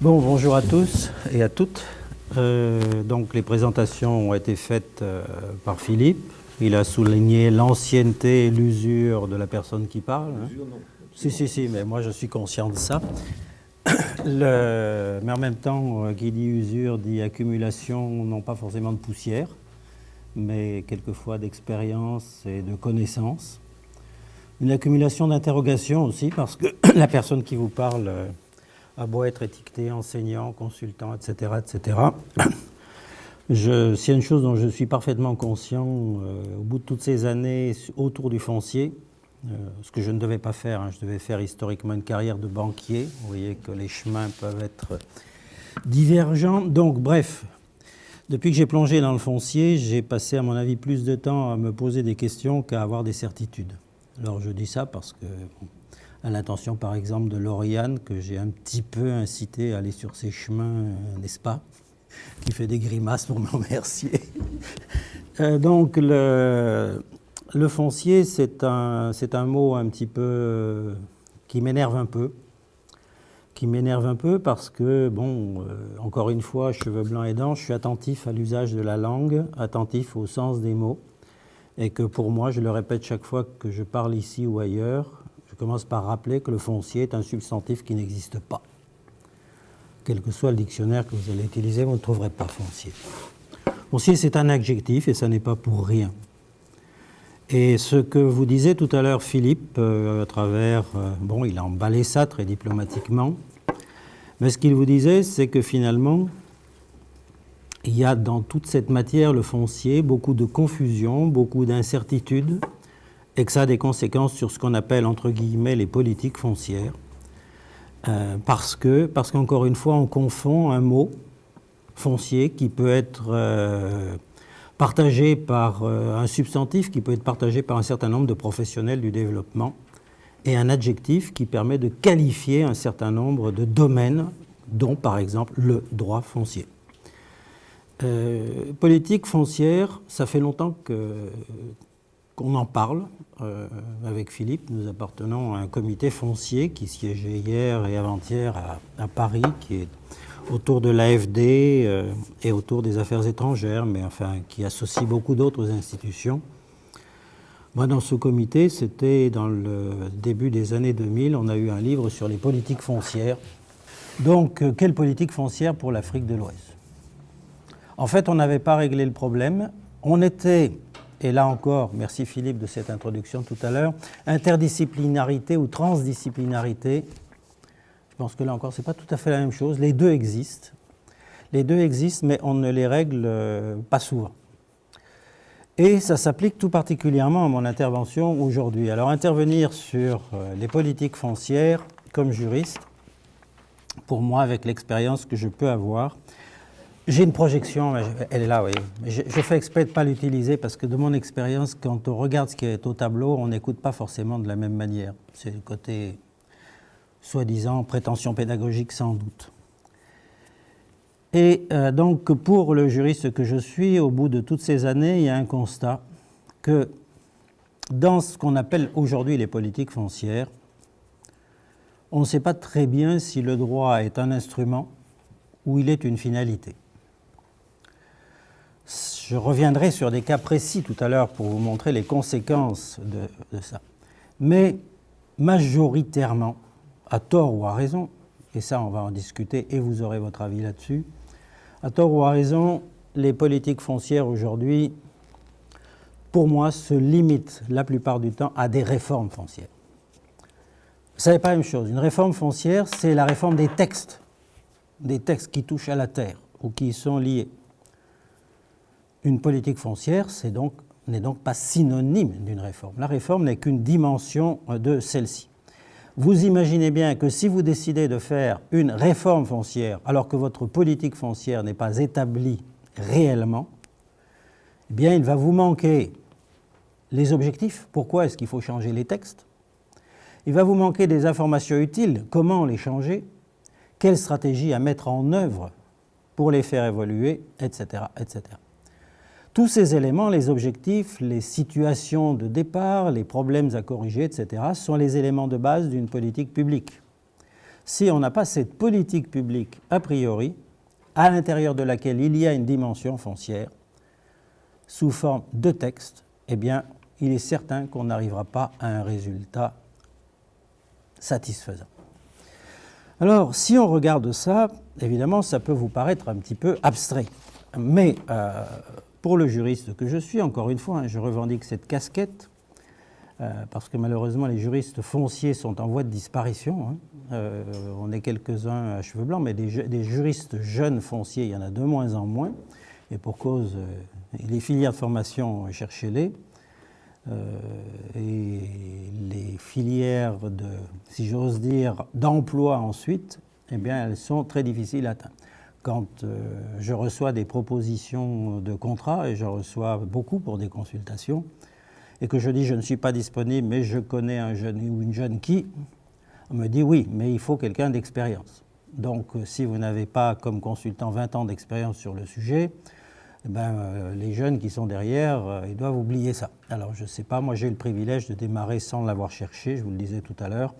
Bon, bonjour à tous et à toutes. Donc les présentations ont été faites par Philippe. Il a souligné l'ancienneté et l'usure de la personne qui parle. L'usure, non. Si, mais moi je suis conscient de ça. Mais en même temps, qui dit usure dit accumulation, non pas forcément de poussière, mais quelquefois d'expérience et de connaissances. Une accumulation d'interrogations aussi, parce que la personne qui vous parle a beau être étiqueté enseignant, consultant, etc., etc. S'il y a une chose dont je suis parfaitement conscient, au bout de toutes ces années autour du foncier, ce que je ne devais pas faire, je devais faire historiquement une carrière de banquier. Vous voyez que les chemins peuvent être divergents. Donc, bref, depuis que j'ai plongé dans le foncier, j'ai passé, à mon avis, plus de temps à me poser des questions qu'à avoir des certitudes. Alors, je dis ça parce que, à l'intention, par exemple, de Lauriane, que j'ai un petit peu incité à aller sur ses chemins, n'est-ce pas, qui fait des grimaces pour me remercier. Donc, le foncier, c'est un mot un petit peu qui m'énerve un peu. Parce que, bon, encore une fois, cheveux blancs et dents, je suis attentif à l'usage de la langue, attentif au sens des mots, et que pour moi, je le répète chaque fois que je parle ici ou ailleurs, je commence par rappeler que le foncier est un substantif qui n'existe pas. Quel que soit le dictionnaire que vous allez utiliser, vous ne trouverez pas foncier. Foncier, c'est un adjectif et ça n'est pas pour rien. Et ce que vous disiez tout à l'heure, Philippe, à travers... bon, il a emballé ça très diplomatiquement, mais ce qu'il vous disait, c'est que finalement, il y a dans toute cette matière, le foncier, beaucoup de confusion, beaucoup d'incertitudes, et que ça a des conséquences sur ce qu'on appelle, entre guillemets, les politiques foncières. Parce qu'encore une fois, on confond un mot, foncier, qui peut être partagé par un substantif, qui peut être partagé par un certain nombre de professionnels du développement, et un adjectif qui permet de qualifier un certain nombre de domaines, dont par exemple le droit foncier. Politique foncière, ça fait longtemps qu'on en parle. Avec Philippe, nous appartenons à un comité foncier qui siégeait hier et avant-hier à Paris, qui est autour de l'AFD et autour des affaires étrangères, mais enfin qui associe beaucoup d'autres institutions. Moi, dans ce comité, c'était dans le début des années 2000, on a eu un livre sur les politiques foncières. Donc, quelle politique foncière pour l'Afrique de l'Ouest ? En fait, on n'avait pas réglé le problème. On était, et là encore, merci Philippe de cette introduction tout à l'heure, interdisciplinarité ou transdisciplinarité. Je pense que là encore, ce n'est pas tout à fait la même chose. Les deux existent. Mais on ne les règle pas souvent. Et ça s'applique tout particulièrement à mon intervention aujourd'hui. Alors, intervenir sur les politiques foncières comme juriste, pour moi, avec l'expérience que je peux avoir, j'ai une projection, elle est là, oui. Je fais exprès de ne pas l'utiliser parce que de mon expérience, quand on regarde ce qui est au tableau, on n'écoute pas forcément de la même manière. C'est le côté, soi-disant, prétention pédagogique sans doute. Et donc, pour le juriste que je suis, au bout de toutes ces années, il y a un constat que dans ce qu'on appelle aujourd'hui les politiques foncières, on ne sait pas très bien si le droit est un instrument ou il est une finalité. Je reviendrai sur des cas précis tout à l'heure pour vous montrer les conséquences de ça. Mais majoritairement, à tort ou à raison, et ça on va en discuter et vous aurez votre avis là-dessus, à tort ou à raison, les politiques foncières aujourd'hui, pour moi, se limitent la plupart du temps à des réformes foncières. Ce n'est pas la même chose. Une réforme foncière, c'est la réforme des textes qui touchent à la terre ou qui y sont liés. Une politique foncière n'est donc pas synonyme d'une réforme. La réforme n'est qu'une dimension de celle-ci. Vous imaginez bien que si vous décidez de faire une réforme foncière alors que votre politique foncière n'est pas établie réellement, eh bien, il va vous manquer les objectifs. Pourquoi est-ce qu'il faut changer les textes ? Il va vous manquer des informations utiles. Comment les changer ? Quelle stratégie à mettre en œuvre pour les faire évoluer, etc., etc. Tous ces éléments, les objectifs, les situations de départ, les problèmes à corriger, etc., sont les éléments de base d'une politique publique. si on n'a pas cette politique publique a priori, à l'intérieur de laquelle il y a une dimension foncière, sous forme de texte, eh bien, il est certain qu'on n'arrivera pas à un résultat satisfaisant. Alors, si on regarde ça, évidemment, ça peut vous paraître un petit peu abstrait. Mais pour le juriste que je suis, encore une fois, je revendique cette casquette, parce que malheureusement, les juristes fonciers sont en voie de disparition. On est quelques-uns à cheveux blancs, mais des juristes jeunes fonciers, il y en a de moins en moins. Et pour cause, les filières de formation, cherchez-les. Et les filières de, si j'ose dire, d'emploi ensuite, eh bien, elles sont très difficiles à atteindre. Quand je reçois des propositions de contrat, et j'en reçois beaucoup pour des consultations, et que je dis je ne suis pas disponible, mais je connais un jeune ou une jeune qui, on me dit oui, mais il faut quelqu'un d'expérience. Donc si vous n'avez pas comme consultant 20 ans d'expérience sur le sujet, eh ben, les jeunes qui sont derrière, ils doivent oublier ça. Alors je ne sais pas, moi j'ai eu le privilège de démarrer sans l'avoir cherché, je vous le disais tout à l'heure.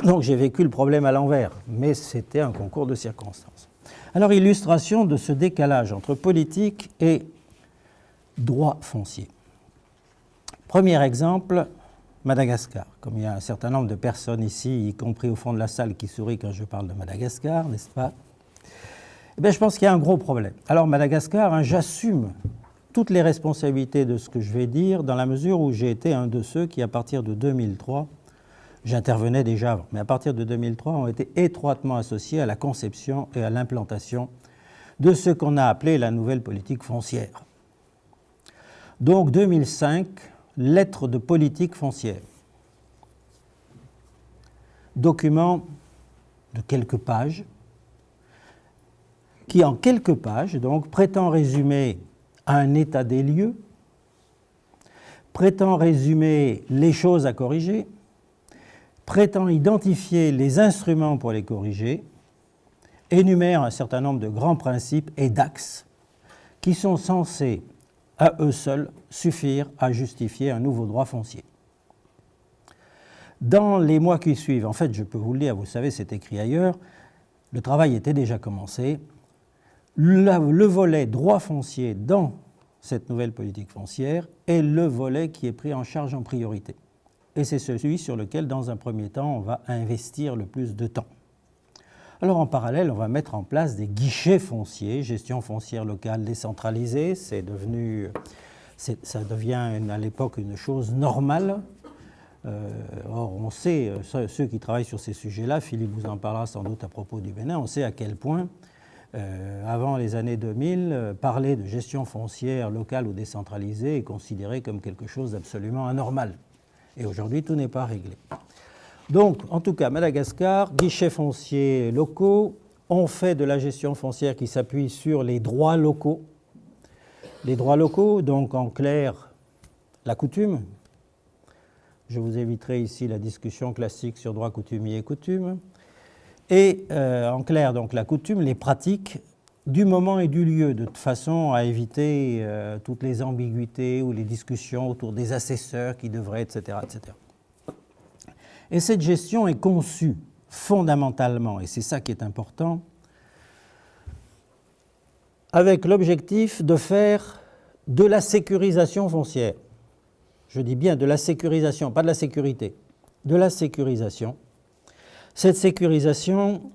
Donc j'ai vécu le problème à l'envers, mais c'était un concours de circonstances. Alors illustration de ce décalage entre politique et droit foncier. Premier exemple, Madagascar. Comme il y a un certain nombre de personnes ici, y compris au fond de la salle, qui sourient quand je parle de Madagascar, n'est-ce pas ? Eh bien, je pense qu'il y a un gros problème. Alors Madagascar, j'assume toutes les responsabilités de ce que je vais dire, dans la mesure où j'ai été un de ceux qui, à partir de 2003, j'intervenais déjà avant, mais à partir de 2003, ont été étroitement associés à la conception et à l'implantation de ce qu'on a appelé la nouvelle politique foncière. Donc 2005, lettre de politique foncière. Document de quelques pages, qui en quelques pages donc prétend résumer un état des lieux, prétend résumer les choses à corriger, prétend identifier les instruments pour les corriger, énumère un certain nombre de grands principes et d'axes qui sont censés, à eux seuls, suffire à justifier un nouveau droit foncier. Dans les mois qui suivent, en fait, je peux vous le dire, vous savez, c'est écrit ailleurs, le travail était déjà commencé. Le volet droit foncier dans cette nouvelle politique foncière est le volet qui est pris en charge en priorité. Et c'est celui sur lequel, dans un premier temps, on va investir le plus de temps. Alors, en parallèle, on va mettre en place des guichets fonciers, gestion foncière locale décentralisée. Ça devient à l'époque une chose normale. Or, on sait, ceux qui travaillent sur ces sujets-là, Philippe vous en parlera sans doute à propos du Bénin, on sait à quel point, avant les années 2000, parler de gestion foncière locale ou décentralisée est considéré comme quelque chose d'absolument anormal. Et aujourd'hui, tout n'est pas réglé. Donc, en tout cas, Madagascar, guichets fonciers locaux, on fait de la gestion foncière qui s'appuie sur les droits locaux. Les droits locaux, donc en clair, la coutume. Je vous éviterai ici la discussion classique sur droit coutumier et coutume. Et en clair, donc la coutume, les pratiques du moment et du lieu, de façon à éviter toutes les ambiguïtés ou les discussions autour des assesseurs qui devraient, etc., etc. Et cette gestion est conçue fondamentalement, et c'est ça qui est important, avec l'objectif de faire de la sécurisation foncière. Je dis bien de la sécurisation, pas de la sécurité, de la sécurisation. Cette sécurisation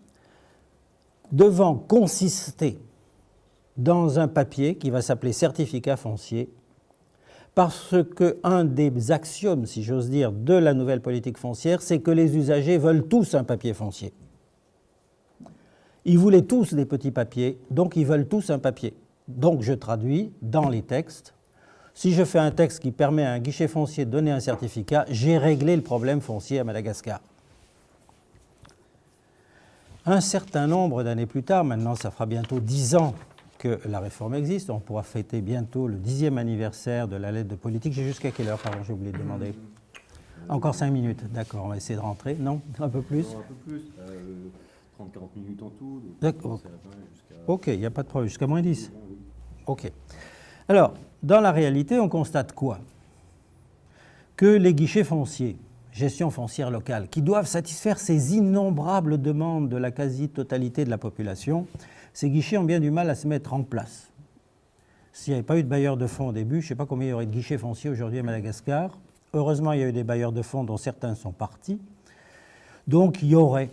devant consister dans un papier qui va s'appeler certificat foncier, parce qu'un des axiomes, si j'ose dire, de la nouvelle politique foncière, c'est que les usagers veulent tous un papier foncier. Ils voulaient tous des petits papiers, donc ils veulent tous un papier. Donc je traduis dans les textes. Si je fais un texte qui permet à un guichet foncier de donner un certificat, j'ai réglé le problème foncier à Madagascar. Un certain nombre d'années plus tard, maintenant ça fera bientôt 10 ans que la réforme existe, on pourra fêter bientôt le 10e anniversaire de la lettre de politique. J'ai jusqu'à quelle heure, pardon, j'ai oublié de demander. Encore 5 minutes, d'accord, on va essayer de rentrer. Non, un peu plus. Non, un peu plus, 30-40 minutes en tout. D'accord, ok, il n'y a pas de problème, jusqu'à moins 10. Ok. Alors, dans la réalité, on constate quoi? Que les guichets fonciers, gestion foncière locale, qui doivent satisfaire ces innombrables demandes de la quasi-totalité de la population, ces guichets ont bien du mal à se mettre en place. S'il n'y avait pas eu de bailleurs de fonds au début, je ne sais pas combien il y aurait de guichets fonciers aujourd'hui à Madagascar. Heureusement, il y a eu des bailleurs de fonds dont certains sont partis. Donc, il y aurait,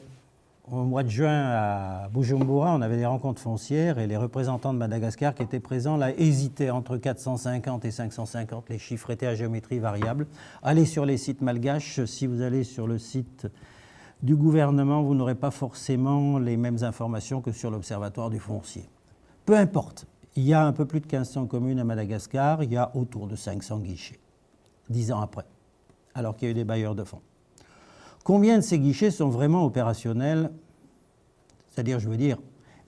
au mois de juin à Bujumbura, on avait des rencontres foncières et les représentants de Madagascar qui étaient présents là hésitaient entre 450 et 550. Les chiffres étaient à géométrie variable. Allez sur les sites malgaches. Si vous allez sur le site du gouvernement, vous n'aurez pas forcément les mêmes informations que sur l'Observatoire du foncier. Peu importe. Il y a un peu plus de 1500 communes à Madagascar, il y a autour de 500 guichets, 10 ans après, alors qu'il y a eu des bailleurs de fonds. Combien de ces guichets sont vraiment opérationnels? C'est-à-dire, je veux dire,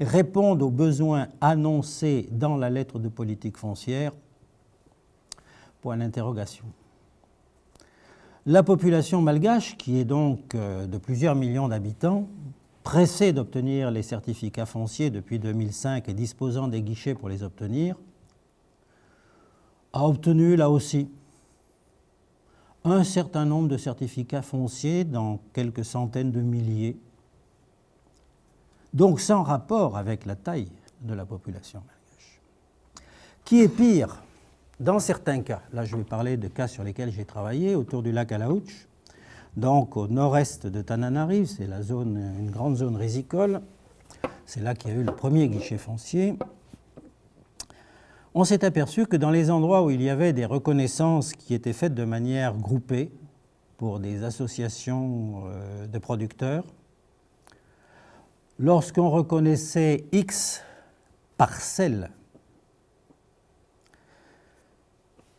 répondent aux besoins annoncés dans la lettre de politique foncière? Point d'interrogation. La population malgache, qui est donc de plusieurs millions d'habitants, pressée d'obtenir les certificats fonciers depuis 2005 et disposant des guichets pour les obtenir, a obtenu là aussi un certain nombre de certificats fonciers dans quelques centaines de milliers, donc sans rapport avec la taille de la population malgache. Qui est pire, dans certains cas, là je vais parler de cas sur lesquels j'ai travaillé, autour du lac Alaouch, donc au nord-est de Tananarive, c'est la zone, une grande zone risicole, c'est là qu'il y a eu le premier guichet foncier. On s'est aperçu que dans les endroits où il y avait des reconnaissances qui étaient faites de manière groupée pour des associations de producteurs, lorsqu'on reconnaissait X parcelles,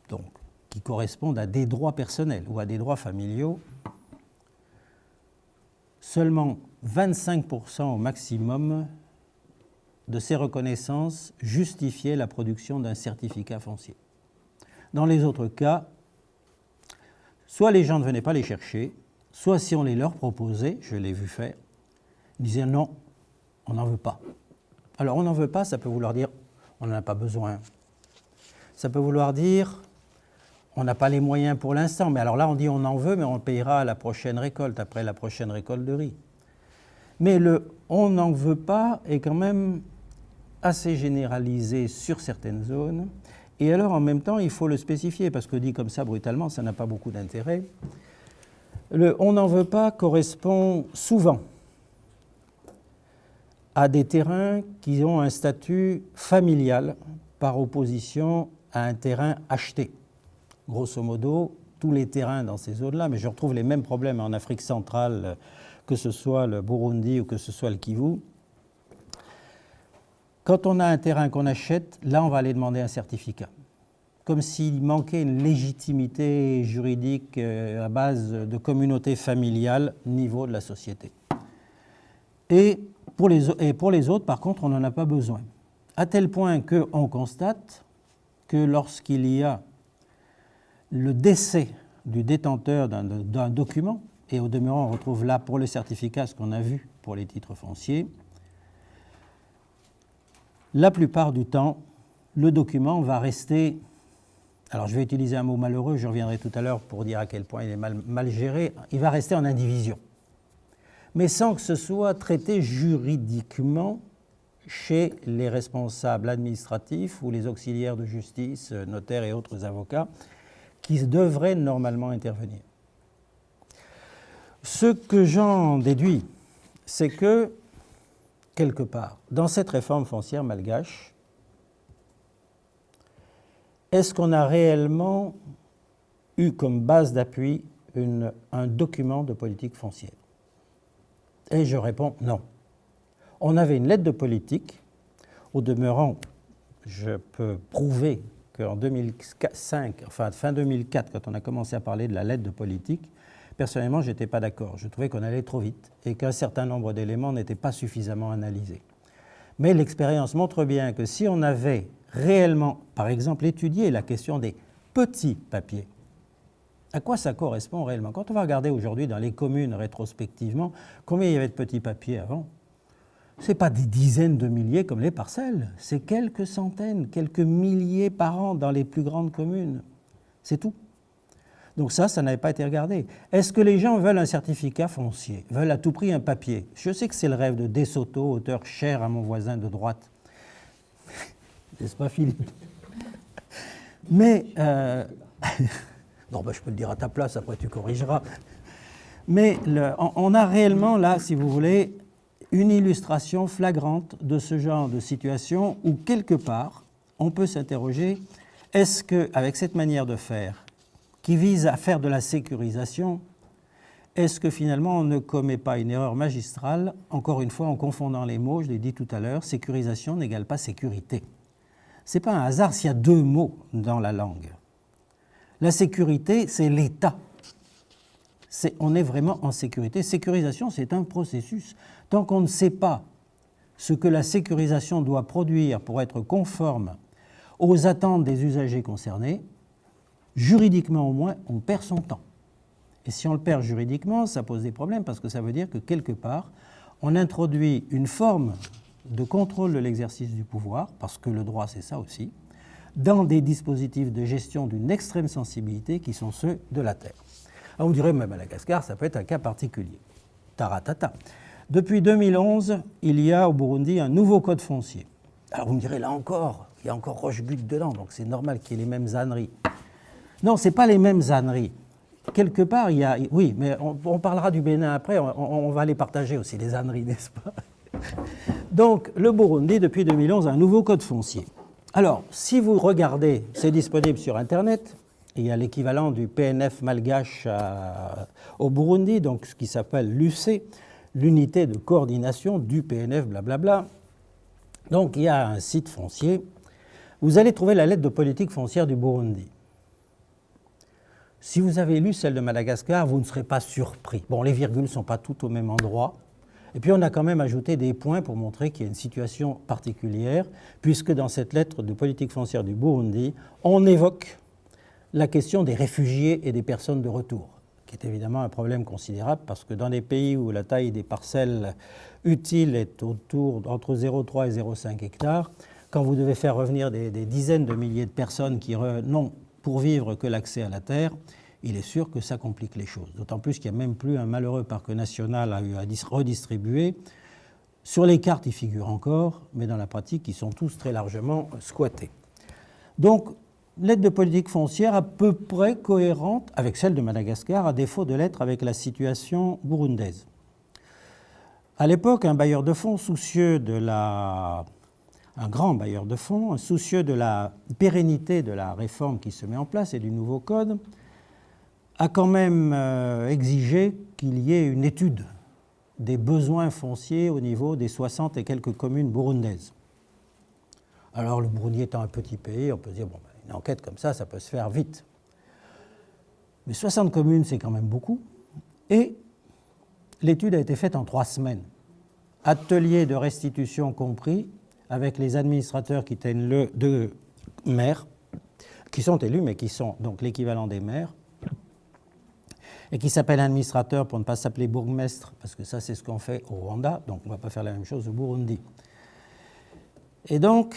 donc, qui correspondent à des droits personnels ou à des droits familiaux, seulement 25% au maximum de ces reconnaissances justifiaient la production d'un certificat foncier. Dans les autres cas, soit les gens ne venaient pas les chercher, soit si on les leur proposait, je l'ai vu faire, ils disaient non, on n'en veut pas. Alors on n'en veut pas, ça peut vouloir dire on n'en a pas besoin. Ça peut vouloir dire on n'a pas les moyens pour l'instant, mais alors là on dit on en veut, mais on payera à la prochaine récolte, après la prochaine récolte de riz. Mais le on n'en veut pas est quand même assez généralisé sur certaines zones, et alors en même temps il faut le spécifier, parce que dit comme ça brutalement, ça n'a pas beaucoup d'intérêt. Le on n'en veut pas correspond souvent à des terrains qui ont un statut familial par opposition à un terrain acheté. Grosso modo, tous les terrains dans ces zones-là, mais je retrouve les mêmes problèmes en Afrique centrale, que ce soit le Burundi ou que ce soit le Kivu. Quand on a un terrain qu'on achète, là on va aller demander un certificat. Comme s'il manquait une légitimité juridique à base de communauté familiale au niveau de la société. Et pour les autres, par contre, on n'en a pas besoin. À tel point qu'on constate que lorsqu'il y a le décès du détenteur d'un document, et au demeurant on retrouve là pour le certificat ce qu'on a vu pour les titres fonciers, la plupart du temps, le document va rester, alors je vais utiliser un mot malheureux, je reviendrai tout à l'heure pour dire à quel point il est mal géré, il va rester en indivision, mais sans que ce soit traité juridiquement chez les responsables administratifs ou les auxiliaires de justice, notaires et autres avocats, qui devraient normalement intervenir. Ce que j'en déduis, c'est que, quelque part, dans cette réforme foncière malgache, est-ce qu'on a réellement eu comme base d'appui un document de politique foncière? Et je réponds non. On avait une lettre de politique, au demeurant, je peux prouver qu'en 2005, enfin fin 2004, quand on a commencé à parler de la lettre de politique, personnellement, je n'étais pas d'accord. Je trouvais qu'on allait trop vite et qu'un certain nombre d'éléments n'étaient pas suffisamment analysés. Mais l'expérience montre bien que si on avait réellement, par exemple, étudié la question des petits papiers, à quoi ça correspond réellement? Quand on va regarder aujourd'hui dans les communes rétrospectivement, combien il y avait de petits papiers avant? Ce n'est pas des dizaines de milliers comme les parcelles, c'est quelques centaines, quelques milliers par an dans les plus grandes communes. C'est tout. Donc ça n'avait pas été regardé. Est-ce que les gens veulent un certificat foncier, veulent à tout prix un papier? Je sais que c'est le rêve de De Soto, auteur cher à mon voisin de droite. N'est-ce pas, Philippe? Mais, non, je peux le dire à ta place, après tu corrigeras. Mais on a réellement là, si vous voulez, une illustration flagrante de ce genre de situation où, quelque part, on peut s'interroger, est-ce qu'avec cette manière de faire, qui vise à faire de la sécurisation, est-ce que finalement on ne commet pas une erreur magistrale, encore une fois en confondant les mots, je l'ai dit tout à l'heure, sécurisation n'égale pas sécurité. Ce n'est pas un hasard s'il y a deux mots dans la langue. La sécurité, c'est l'État. On est vraiment en sécurité. Sécurisation, c'est un processus. Tant qu'on ne sait pas ce que la sécurisation doit produire pour être conforme aux attentes des usagers concernés, juridiquement au moins, on perd son temps. Et si on le perd juridiquement, ça pose des problèmes parce que ça veut dire que quelque part, on introduit une forme de contrôle de l'exercice du pouvoir, parce que le droit c'est ça aussi, dans des dispositifs de gestion d'une extrême sensibilité qui sont ceux de la terre. Alors on dirait, mais Madagascar, ça peut être un cas particulier. Taratata. Depuis 2011, il y a au Burundi un nouveau code foncier. Alors vous me direz, là encore, il y a encore Rochebutte dedans, donc c'est normal qu'il y ait les mêmes âneries. Non, ce n'est pas les mêmes âneries. Quelque part, il y a... Oui, mais on parlera du Bénin après, on va les partager aussi, les âneries, n'est-ce pas? Donc, le Burundi, depuis 2011, a un nouveau code foncier. Alors, si vous regardez, c'est disponible sur Internet, il y a l'équivalent du PNF malgache au Burundi, donc ce qui s'appelle l'UC, l'unité de coordination du PNF, blablabla. Donc, il y a un site foncier. Vous allez trouver la lettre de politique foncière du Burundi. Si vous avez lu celle de Madagascar, vous ne serez pas surpris. Bon, les virgules ne sont pas toutes au même endroit. Et puis on a quand même ajouté des points pour montrer qu'il y a une situation particulière, puisque dans cette lettre de politique foncière du Burundi, on évoque la question des réfugiés et des personnes de retour, qui est évidemment un problème considérable, parce que dans les pays où la taille des parcelles utiles est entre 0,3 et 0,5 hectares, quand vous devez faire revenir des dizaines de milliers de personnes qui n'ont pour vivre que l'accès à la terre, il est sûr que ça complique les choses. D'autant plus qu'il n'y a même plus un malheureux parc national à redistribuer. Sur les cartes, ils figurent encore, mais dans la pratique, ils sont tous très largement squattés. Donc, l'aide de politique foncière à peu près cohérente avec celle de Madagascar, à défaut de l'être avec la situation burundaise. À l'époque, un bailleur de fonds un grand bailleur de fonds, soucieux de la pérennité de la réforme qui se met en place et du nouveau code, a quand même exigé qu'il y ait une étude des besoins fonciers au niveau des 60 et quelques communes burundaises. Alors le Burundi étant un petit pays, on peut se dire, bon, une enquête comme ça peut se faire vite. Mais 60 communes, c'est quand même beaucoup. Et l'étude a été faite en 3 semaines. Atelier de restitution compris, avec les administrateurs qui étaient deux maires, qui sont élus, mais qui sont donc l'équivalent des maires, et qui s'appellent administrateurs pour ne pas s'appeler bourgmestre, parce que ça c'est ce qu'on fait au Rwanda, donc on ne va pas faire la même chose au Burundi. Et donc,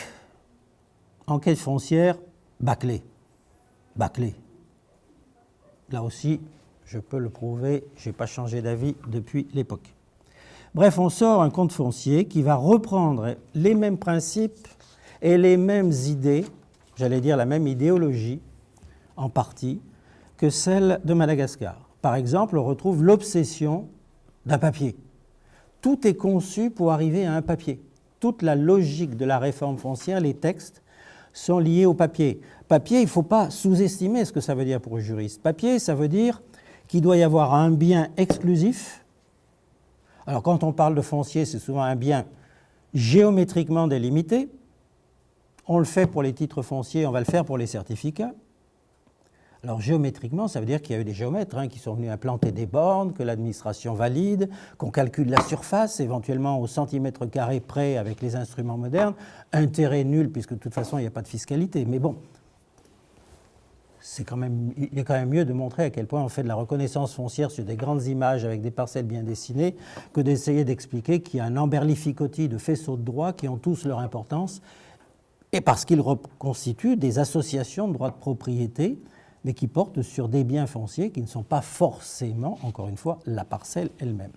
enquête foncière, bâclée. Bâclée. Là aussi, je peux le prouver, je n'ai pas changé d'avis depuis l'époque. Bref, on sort un compte foncier qui va reprendre les mêmes principes et les mêmes idées, j'allais dire la même idéologie, en partie, que celle de Madagascar. Par exemple, on retrouve l'obsession d'un papier. Tout est conçu pour arriver à un papier. Toute la logique de la réforme foncière, les textes, sont liés au papier. Papier, il ne faut pas sous-estimer ce que ça veut dire pour un juriste. Papier, ça veut dire qu'il doit y avoir un bien exclusif. Alors quand on parle de foncier, c'est souvent un bien géométriquement délimité. On le fait pour les titres fonciers, on va le faire pour les certificats. Alors géométriquement, ça veut dire qu'il y a eu des géomètres qui sont venus implanter des bornes, que l'administration valide, qu'on calcule la surface, éventuellement au centimètre carré près avec les instruments modernes. Intérêt nul, puisque de toute façon, il n'y a pas de fiscalité. Mais bon, il est quand même mieux de montrer à quel point on fait de la reconnaissance foncière sur des grandes images avec des parcelles bien dessinées que d'essayer d'expliquer qu'il y a un emberlificotis de faisceaux de droit qui ont tous leur importance, et parce qu'ils reconstituent des associations de droits de propriété mais qui portent sur des biens fonciers qui ne sont pas forcément, encore une fois, la parcelle elle-même.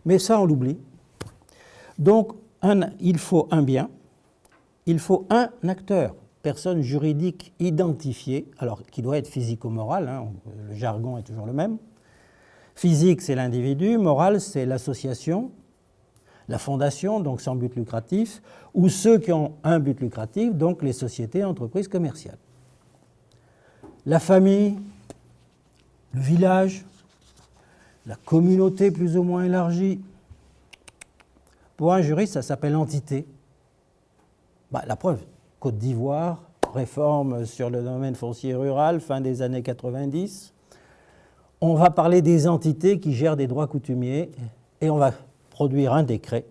Mais ça, on l'oublie. Donc, il faut un bien, il faut un acteur, personne juridique identifiée, alors qui doit être physico-moral, hein, le jargon est toujours le même. Physique, c'est l'individu, moral, c'est l'association, la fondation, donc sans but lucratif, ou ceux qui ont un but lucratif, donc les sociétés, entreprises commerciales. La famille, le village, la communauté plus ou moins élargie. Pour un juriste, ça s'appelle entité. La preuve, Côte d'Ivoire, réforme sur le domaine foncier rural, fin des années 90. On va parler des entités qui gèrent des droits coutumiers et on va produire un décret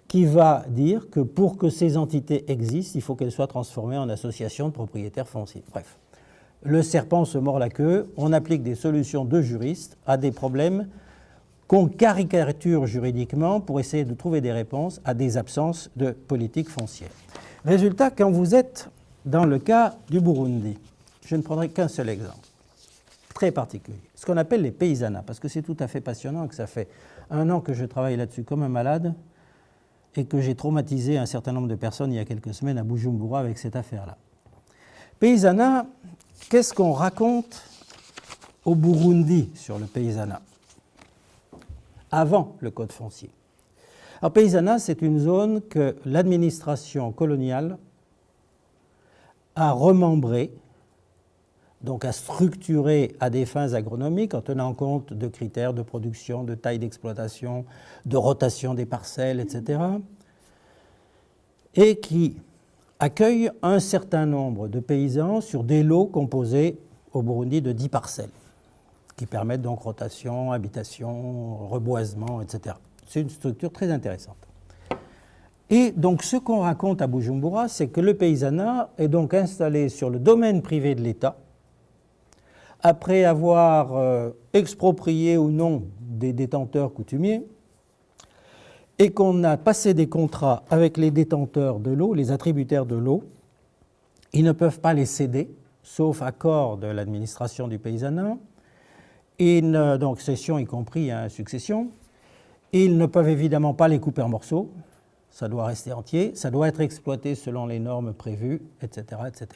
qui va dire que pour que ces entités existent, il faut qu'elles soient transformées en associations de propriétaires fonciers. Bref, le serpent se mord la queue, on applique des solutions de juristes à des problèmes qu'on caricature juridiquement pour essayer de trouver des réponses à des absences de politique foncière. Résultat, quand vous êtes dans le cas du Burundi, je ne prendrai qu'un seul exemple, très particulier, ce qu'on appelle les paysanats, parce que c'est tout à fait passionnant, que ça fait 1 an que je travaille là-dessus comme un malade et que j'ai traumatisé un certain nombre de personnes il y a quelques semaines à Bujumbura avec cette affaire-là. Paysanat, qu'est-ce qu'on raconte au Burundi sur le paysanat avant le code foncier? Alors, paysanat, c'est une zone que l'administration coloniale a remembrée, donc a structurée à des fins agronomiques en tenant compte de critères de production, de taille d'exploitation, de rotation des parcelles, etc. Et qui accueille un certain nombre de paysans sur des lots composés au Burundi de 10 parcelles, qui permettent donc rotation, habitation, reboisement, etc. C'est une structure très intéressante. Et donc ce qu'on raconte à Bujumbura, c'est que le paysanat est donc installé sur le domaine privé de l'État, après avoir exproprié ou non des détenteurs coutumiers, et qu'on a passé des contrats avec les détenteurs de l'eau, les attributaires de l'eau. Ils ne peuvent pas les céder, sauf accord de l'administration du paysanat, donc cession y compris, hein, succession. Ils ne peuvent évidemment pas les couper en morceaux, ça doit rester entier, ça doit être exploité selon les normes prévues, etc., etc.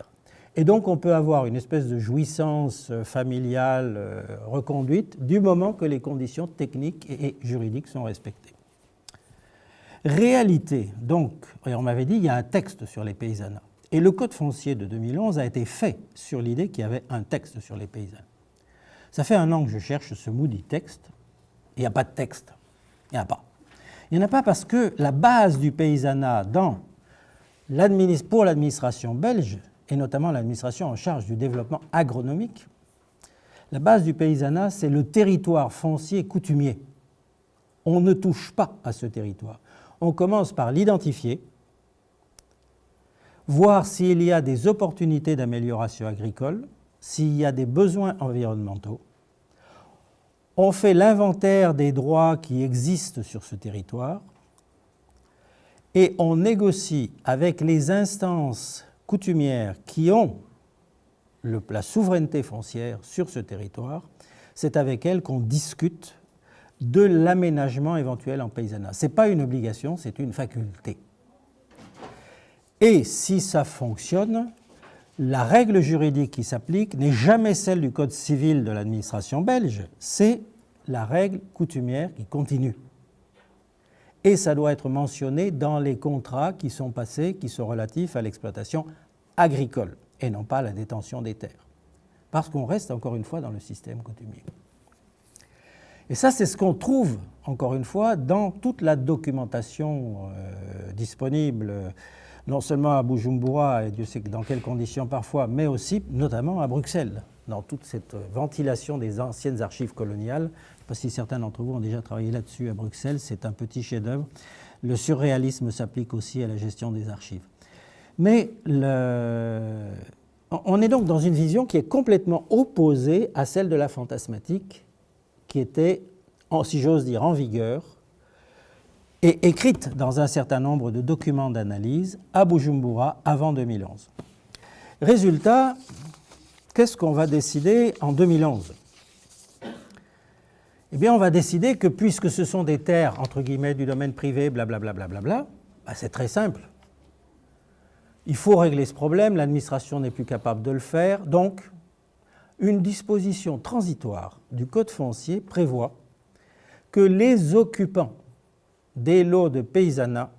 Et donc on peut avoir une espèce de jouissance familiale reconduite du moment que les conditions techniques et juridiques sont respectées. Réalité, donc, on m'avait dit, il y a un texte sur les paysanats. Et le Code foncier de 2011 a été fait sur l'idée qu'il y avait un texte sur les paysans. Ça fait 1 an que je cherche ce maudit texte. Il n'y a pas de texte. Il n'y en a pas. Il n'y en a pas parce que la base du paysanat pour l'administration belge, et notamment l'administration en charge du développement agronomique, la base du paysanat, c'est le territoire foncier coutumier. On ne touche pas à ce territoire. On commence par l'identifier, voir s'il y a des opportunités d'amélioration agricole, s'il y a des besoins environnementaux. On fait l'inventaire des droits qui existent sur ce territoire et on négocie avec les instances coutumières qui ont la souveraineté foncière sur ce territoire. C'est avec elles qu'on discute de l'aménagement éventuel en paysanat. Ce n'est pas une obligation, c'est une faculté. Et si ça fonctionne, la règle juridique qui s'applique n'est jamais celle du Code civil de l'administration belge, c'est la règle coutumière qui continue. Et ça doit être mentionné dans les contrats qui sont passés, qui sont relatifs à l'exploitation agricole, et non pas à la détention des terres. Parce qu'on reste encore une fois dans le système coutumier. Et ça, c'est ce qu'on trouve, encore une fois, dans toute la documentation disponible, non seulement à Bujumbura, et Dieu sait dans quelles conditions parfois, mais aussi, notamment, à Bruxelles, dans toute cette ventilation des anciennes archives coloniales. Je ne sais pas si certains d'entre vous ont déjà travaillé là-dessus à Bruxelles, c'est un petit chef-d'œuvre. Le surréalisme s'applique aussi à la gestion des archives. Mais on est donc dans une vision qui est complètement opposée à celle de la fantasmatique, qui était, si j'ose dire, en vigueur et écrite dans un certain nombre de documents d'analyse à Bujumbura avant 2011. Résultat, qu'est-ce qu'on va décider en 2011 ? Eh bien, on va décider que puisque ce sont des terres, entre guillemets, du domaine privé, blablabla, bah, c'est très simple. Il faut régler ce problème, l'administration n'est plus capable de le faire, donc une disposition transitoire du Code foncier prévoit que les occupants des lots de paysanat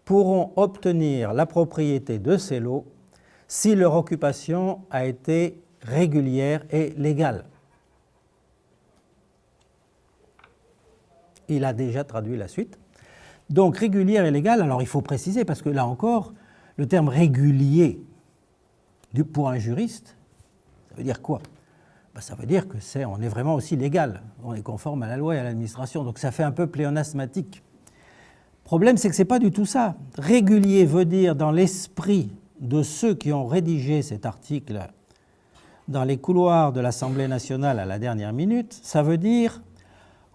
pourront obtenir la propriété de ces lots si leur occupation a été régulière et légale. Il a déjà traduit la suite. Donc régulière et légale, alors il faut préciser, parce que là encore, le terme régulier pour un juriste, ça veut dire quoi ? Ben, ça veut dire que on est vraiment aussi légal, on est conforme à la loi et à l'administration, donc ça fait un peu pléonasmatique. Le problème, c'est que ce n'est pas du tout ça. Régulier veut dire, dans l'esprit de ceux qui ont rédigé cet article dans les couloirs de l'Assemblée nationale à la dernière minute, ça veut dire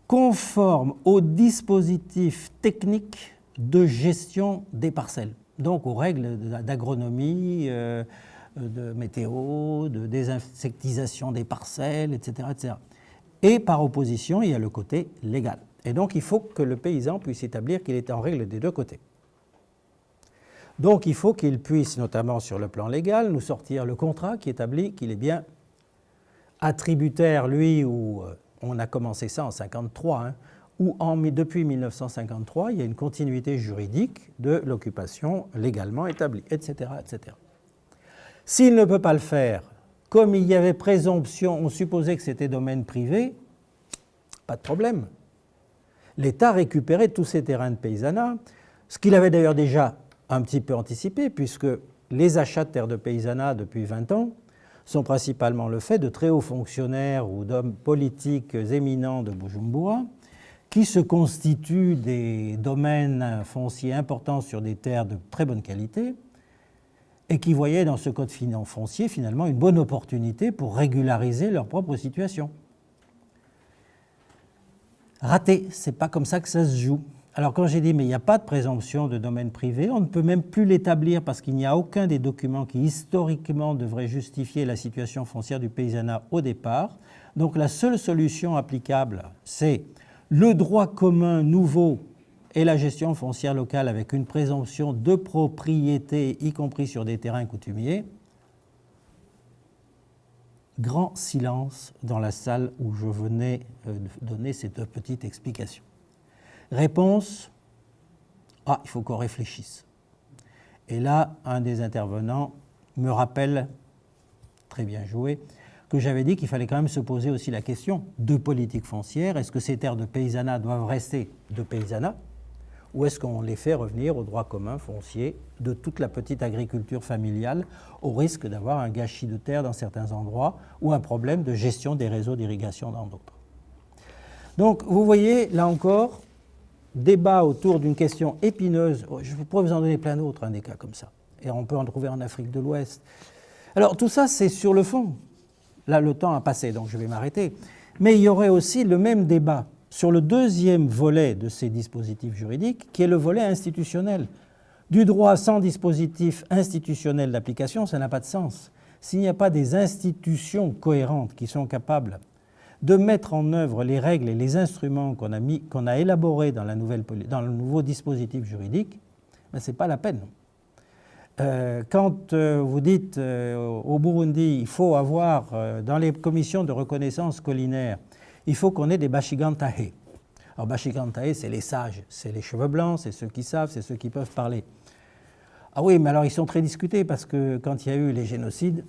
conforme au dispositif technique de gestion des parcelles, donc aux règles d'agronomie, de météo, de désinsectisation des parcelles, etc., etc. Et par opposition, il y a le côté légal. Et donc, il faut que le paysan puisse établir qu'il est en règle des deux côtés. Donc, il faut qu'il puisse, notamment sur le plan légal, nous sortir le contrat qui établit qu'il est bien attributaire, lui, ou on a commencé ça en 1953, où depuis 1953, il y a une continuité juridique de l'occupation légalement établie, etc., etc. S'il ne peut pas le faire, comme il y avait présomption, on supposait que c'était domaine privé, pas de problème. L'État récupérait tous ces terrains de paysanat, ce qu'il avait d'ailleurs déjà un petit peu anticipé, puisque les achats de terres de paysanat depuis 20 ans sont principalement le fait de très hauts fonctionnaires ou d'hommes politiques éminents de Bujumbura qui se constituent des domaines fonciers importants sur des terres de très bonne qualité et qui voyaient dans ce code foncier finalement une bonne opportunité pour régulariser leur propre situation. Raté, c'est pas comme ça que ça se joue. Alors quand j'ai dit mais il n'y a pas de présomption de domaine privé, on ne peut même plus l'établir parce qu'il n'y a aucun des documents qui historiquement devraient justifier la situation foncière du paysanat au départ. Donc la seule solution applicable, c'est le droit commun nouveau et la gestion foncière locale avec une présomption de propriété, y compris sur des terrains coutumiers. Grand silence dans la salle où je venais donner cette petite explication. Réponse, il faut qu'on réfléchisse. Et là, un des intervenants me rappelle, très bien joué, que j'avais dit qu'il fallait quand même se poser aussi la question de politique foncière. Est-ce que ces terres de paysanat doivent rester de paysanat ou est-ce qu'on les fait revenir au droit commun foncier de toute la petite agriculture familiale au risque d'avoir un gâchis de terre dans certains endroits ou un problème de gestion des réseaux d'irrigation dans d'autres. Donc vous voyez, là encore, débat autour d'une question épineuse. Je pourrais vous en donner plein d'autres, des cas comme ça. Et on peut en trouver en Afrique de l'Ouest. Alors tout ça, c'est sur le fond. Là, le temps a passé, donc je vais m'arrêter. Mais il y aurait aussi le même débat sur le deuxième volet de ces dispositifs juridiques, qui est le volet institutionnel. Du droit sans dispositif institutionnel d'application, ça n'a pas de sens. S'il n'y a pas des institutions cohérentes qui sont capables de mettre en œuvre les règles et les instruments qu'on a élaborés dans le nouveau dispositif juridique, ben ce n'est pas la peine. Quand vous dites au Burundi, il faut avoir dans les commissions de reconnaissance collinaire, il faut qu'on ait des Bashigantahe. Alors Bashigantahe, c'est les sages, c'est les cheveux blancs, c'est ceux qui savent, c'est ceux qui peuvent parler. Ah oui, mais alors ils sont très discutés parce que quand il y a eu les génocides,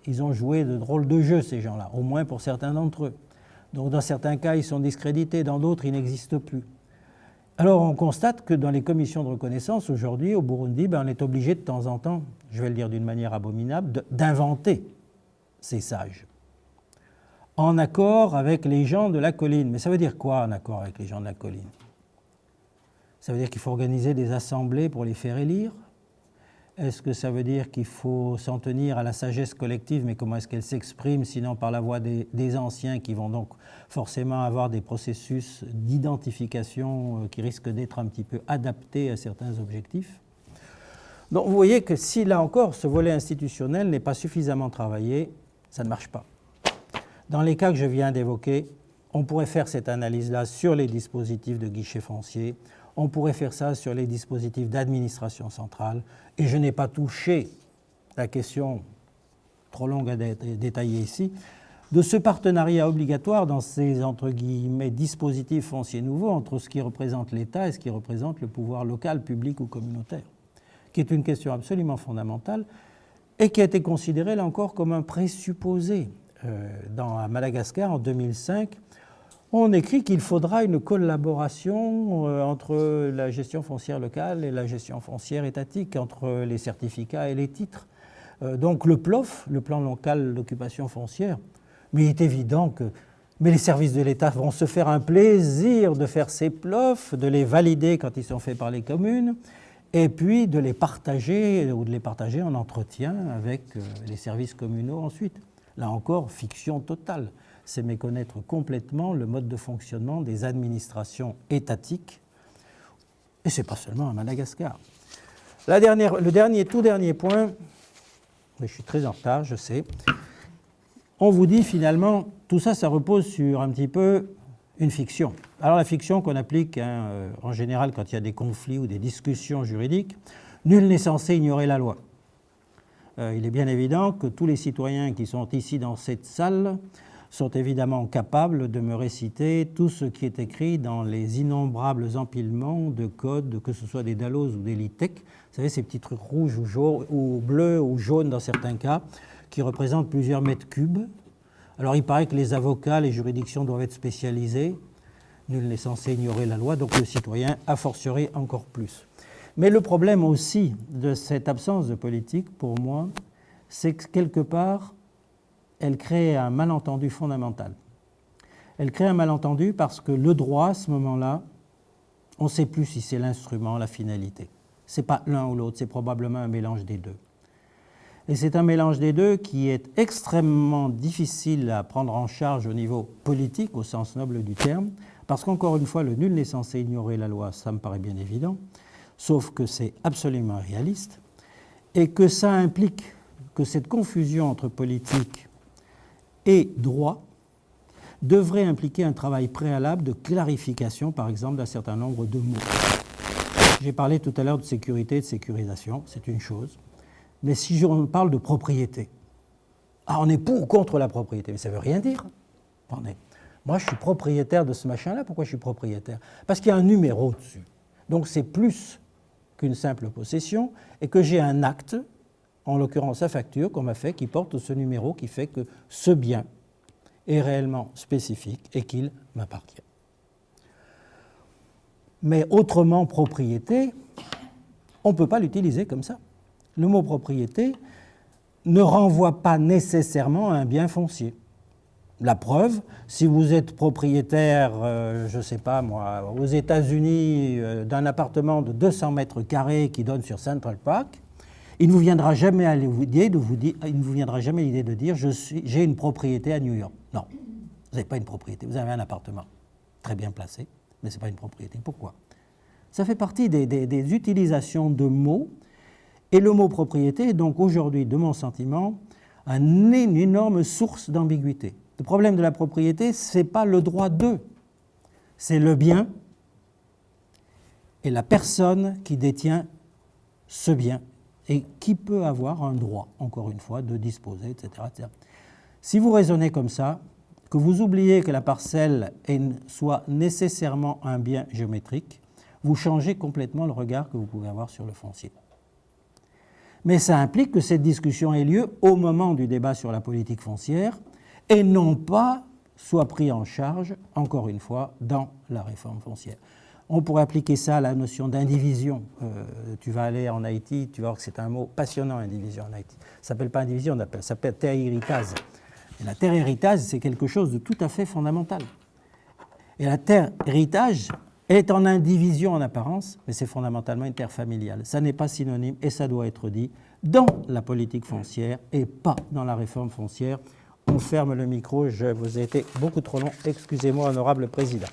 ils ont joué de drôles de jeux, ces gens-là, au moins pour certains d'entre eux. Donc dans certains cas, ils sont discrédités, dans d'autres, ils n'existent plus. Alors on constate que dans les commissions de reconnaissance, aujourd'hui, au Burundi, on est obligé de temps en temps, je vais le dire d'une manière abominable, d'inventer ces sages, en accord avec les gens de la colline. Mais ça veut dire quoi, en accord avec les gens de la colline? Ça veut dire qu'il faut organiser des assemblées pour les faire élire? Est-ce que ça veut dire qu'il faut s'en tenir à la sagesse collective, mais comment est-ce qu'elle s'exprime, sinon par la voix des anciens qui vont donc forcément avoir des processus d'identification qui risquent d'être un petit peu adaptés à certains objectifs? Donc vous voyez que si là encore ce volet institutionnel n'est pas suffisamment travaillé, Ça ne marche pas. Dans les cas que je viens d'évoquer, on pourrait faire cette analyse-là sur les dispositifs de guichet foncier, on pourrait faire ça sur les dispositifs d'administration centrale, et je n'ai pas touché la question, trop longue à détailler ici, de ce partenariat obligatoire dans ces, entre guillemets, dispositifs fonciers nouveaux entre ce qui représente l'État et ce qui représente le pouvoir local, public ou communautaire, qui est une question absolument fondamentale et qui a été considérée, là encore, comme un présupposé. À Madagascar, en 2005, on écrit qu'il faudra une collaboration entre la gestion foncière locale et la gestion foncière étatique, entre les certificats et les titres. Donc le PLOF, le plan local d'occupation foncière, mais il est évident que les services de l'État vont se faire un plaisir de faire ces PLOF, de les valider quand ils sont faits par les communes, et puis de les partager en entretien avec les services communaux ensuite. Là encore, fiction totale. C'est méconnaître complètement le mode de fonctionnement des administrations étatiques. Et ce n'est pas seulement à Madagascar. Le tout dernier point, mais je suis très en retard, je sais. On vous dit finalement, tout ça, ça repose sur un petit peu une fiction. Alors la fiction qu'on applique en général quand il y a des conflits ou des discussions juridiques, nul n'est censé ignorer la loi. Il est bien évident que tous les citoyens qui sont ici dans cette salle sont évidemment capables de me réciter tout ce qui est écrit dans les innombrables empilements de codes, que ce soit des DALOS ou des LITEC. Vous savez, ces petits trucs rouges ou bleus ou jaunes dans certains cas, qui représentent plusieurs mètres cubes. Alors il paraît que les avocats, les juridictions doivent être spécialisés. Nul n'est censé ignorer la loi, donc le citoyen a fortiori encore plus. Mais le problème aussi de cette absence de politique, pour moi, c'est que quelque part, elle crée un malentendu fondamental. Elle crée un malentendu parce que le droit, à ce moment-là, on ne sait plus si c'est l'instrument, la finalité. Ce n'est pas l'un ou l'autre, c'est probablement un mélange des deux. Et c'est un mélange des deux qui est extrêmement difficile à prendre en charge au niveau politique, au sens noble du terme, parce qu'encore une fois, le nul n'est censé ignorer la loi, ça me paraît bien évident, sauf que c'est absolument réaliste, et que ça implique que cette confusion entre politique et droit devrait impliquer un travail préalable de clarification, par exemple, d'un certain nombre de mots. J'ai parlé tout à l'heure de sécurité et de sécurisation, c'est une chose. Mais si on parle de propriété, on est pour ou contre la propriété, mais ça ne veut rien dire. Attendez. Moi, je suis propriétaire de ce machin-là. Pourquoi je suis propriétaire? Parce qu'il y a un numéro dessus. Donc, c'est plus qu'une simple possession et que j'ai un acte, en l'occurrence la facture qu'on m'a fait, qui porte ce numéro, qui fait que ce bien est réellement spécifique et qu'il m'appartient. Mais autrement, propriété, on ne peut pas l'utiliser comme ça. Le mot propriété ne renvoie pas nécessairement à un bien foncier. La preuve, si vous êtes propriétaire, je ne sais pas moi, aux États-Unis, d'un appartement de 200 mètres carrés qui donne sur Central Park, il ne vous viendra jamais l'idée de dire j'ai une propriété à New York. Non, vous n'avez pas une propriété, vous avez un appartement très bien placé, mais ce n'est pas une propriété. Pourquoi? Ça fait partie des utilisations de mots, et le mot propriété est donc aujourd'hui, de mon sentiment, une énorme source d'ambiguïté. Le problème de la propriété, ce n'est pas le droit de, c'est le bien et la personne qui détient ce bien et qui peut avoir un droit, encore une fois, de disposer, etc., etc. Si vous raisonnez comme ça, que vous oubliez que la parcelle soit nécessairement un bien géométrique, vous changez complètement le regard que vous pouvez avoir sur le foncier. Mais ça implique que cette discussion ait lieu au moment du débat sur la politique foncière et non pas soit pris en charge, encore une fois, dans la réforme foncière. On pourrait appliquer ça à la notion d'indivision. Tu vas aller en Haïti, tu vas voir que c'est un mot passionnant, indivision en Haïti. Ça ne s'appelle pas indivision, ça s'appelle terre héritage. Et la terre héritage, c'est quelque chose de tout à fait fondamental. Et la terre héritage est en indivision en apparence, mais c'est fondamentalement une terre familiale. Ça n'est pas synonyme et ça doit être dit dans la politique foncière et pas dans la réforme foncière. On ferme le micro, je vous ai été beaucoup trop long. Excusez-moi, honorable président.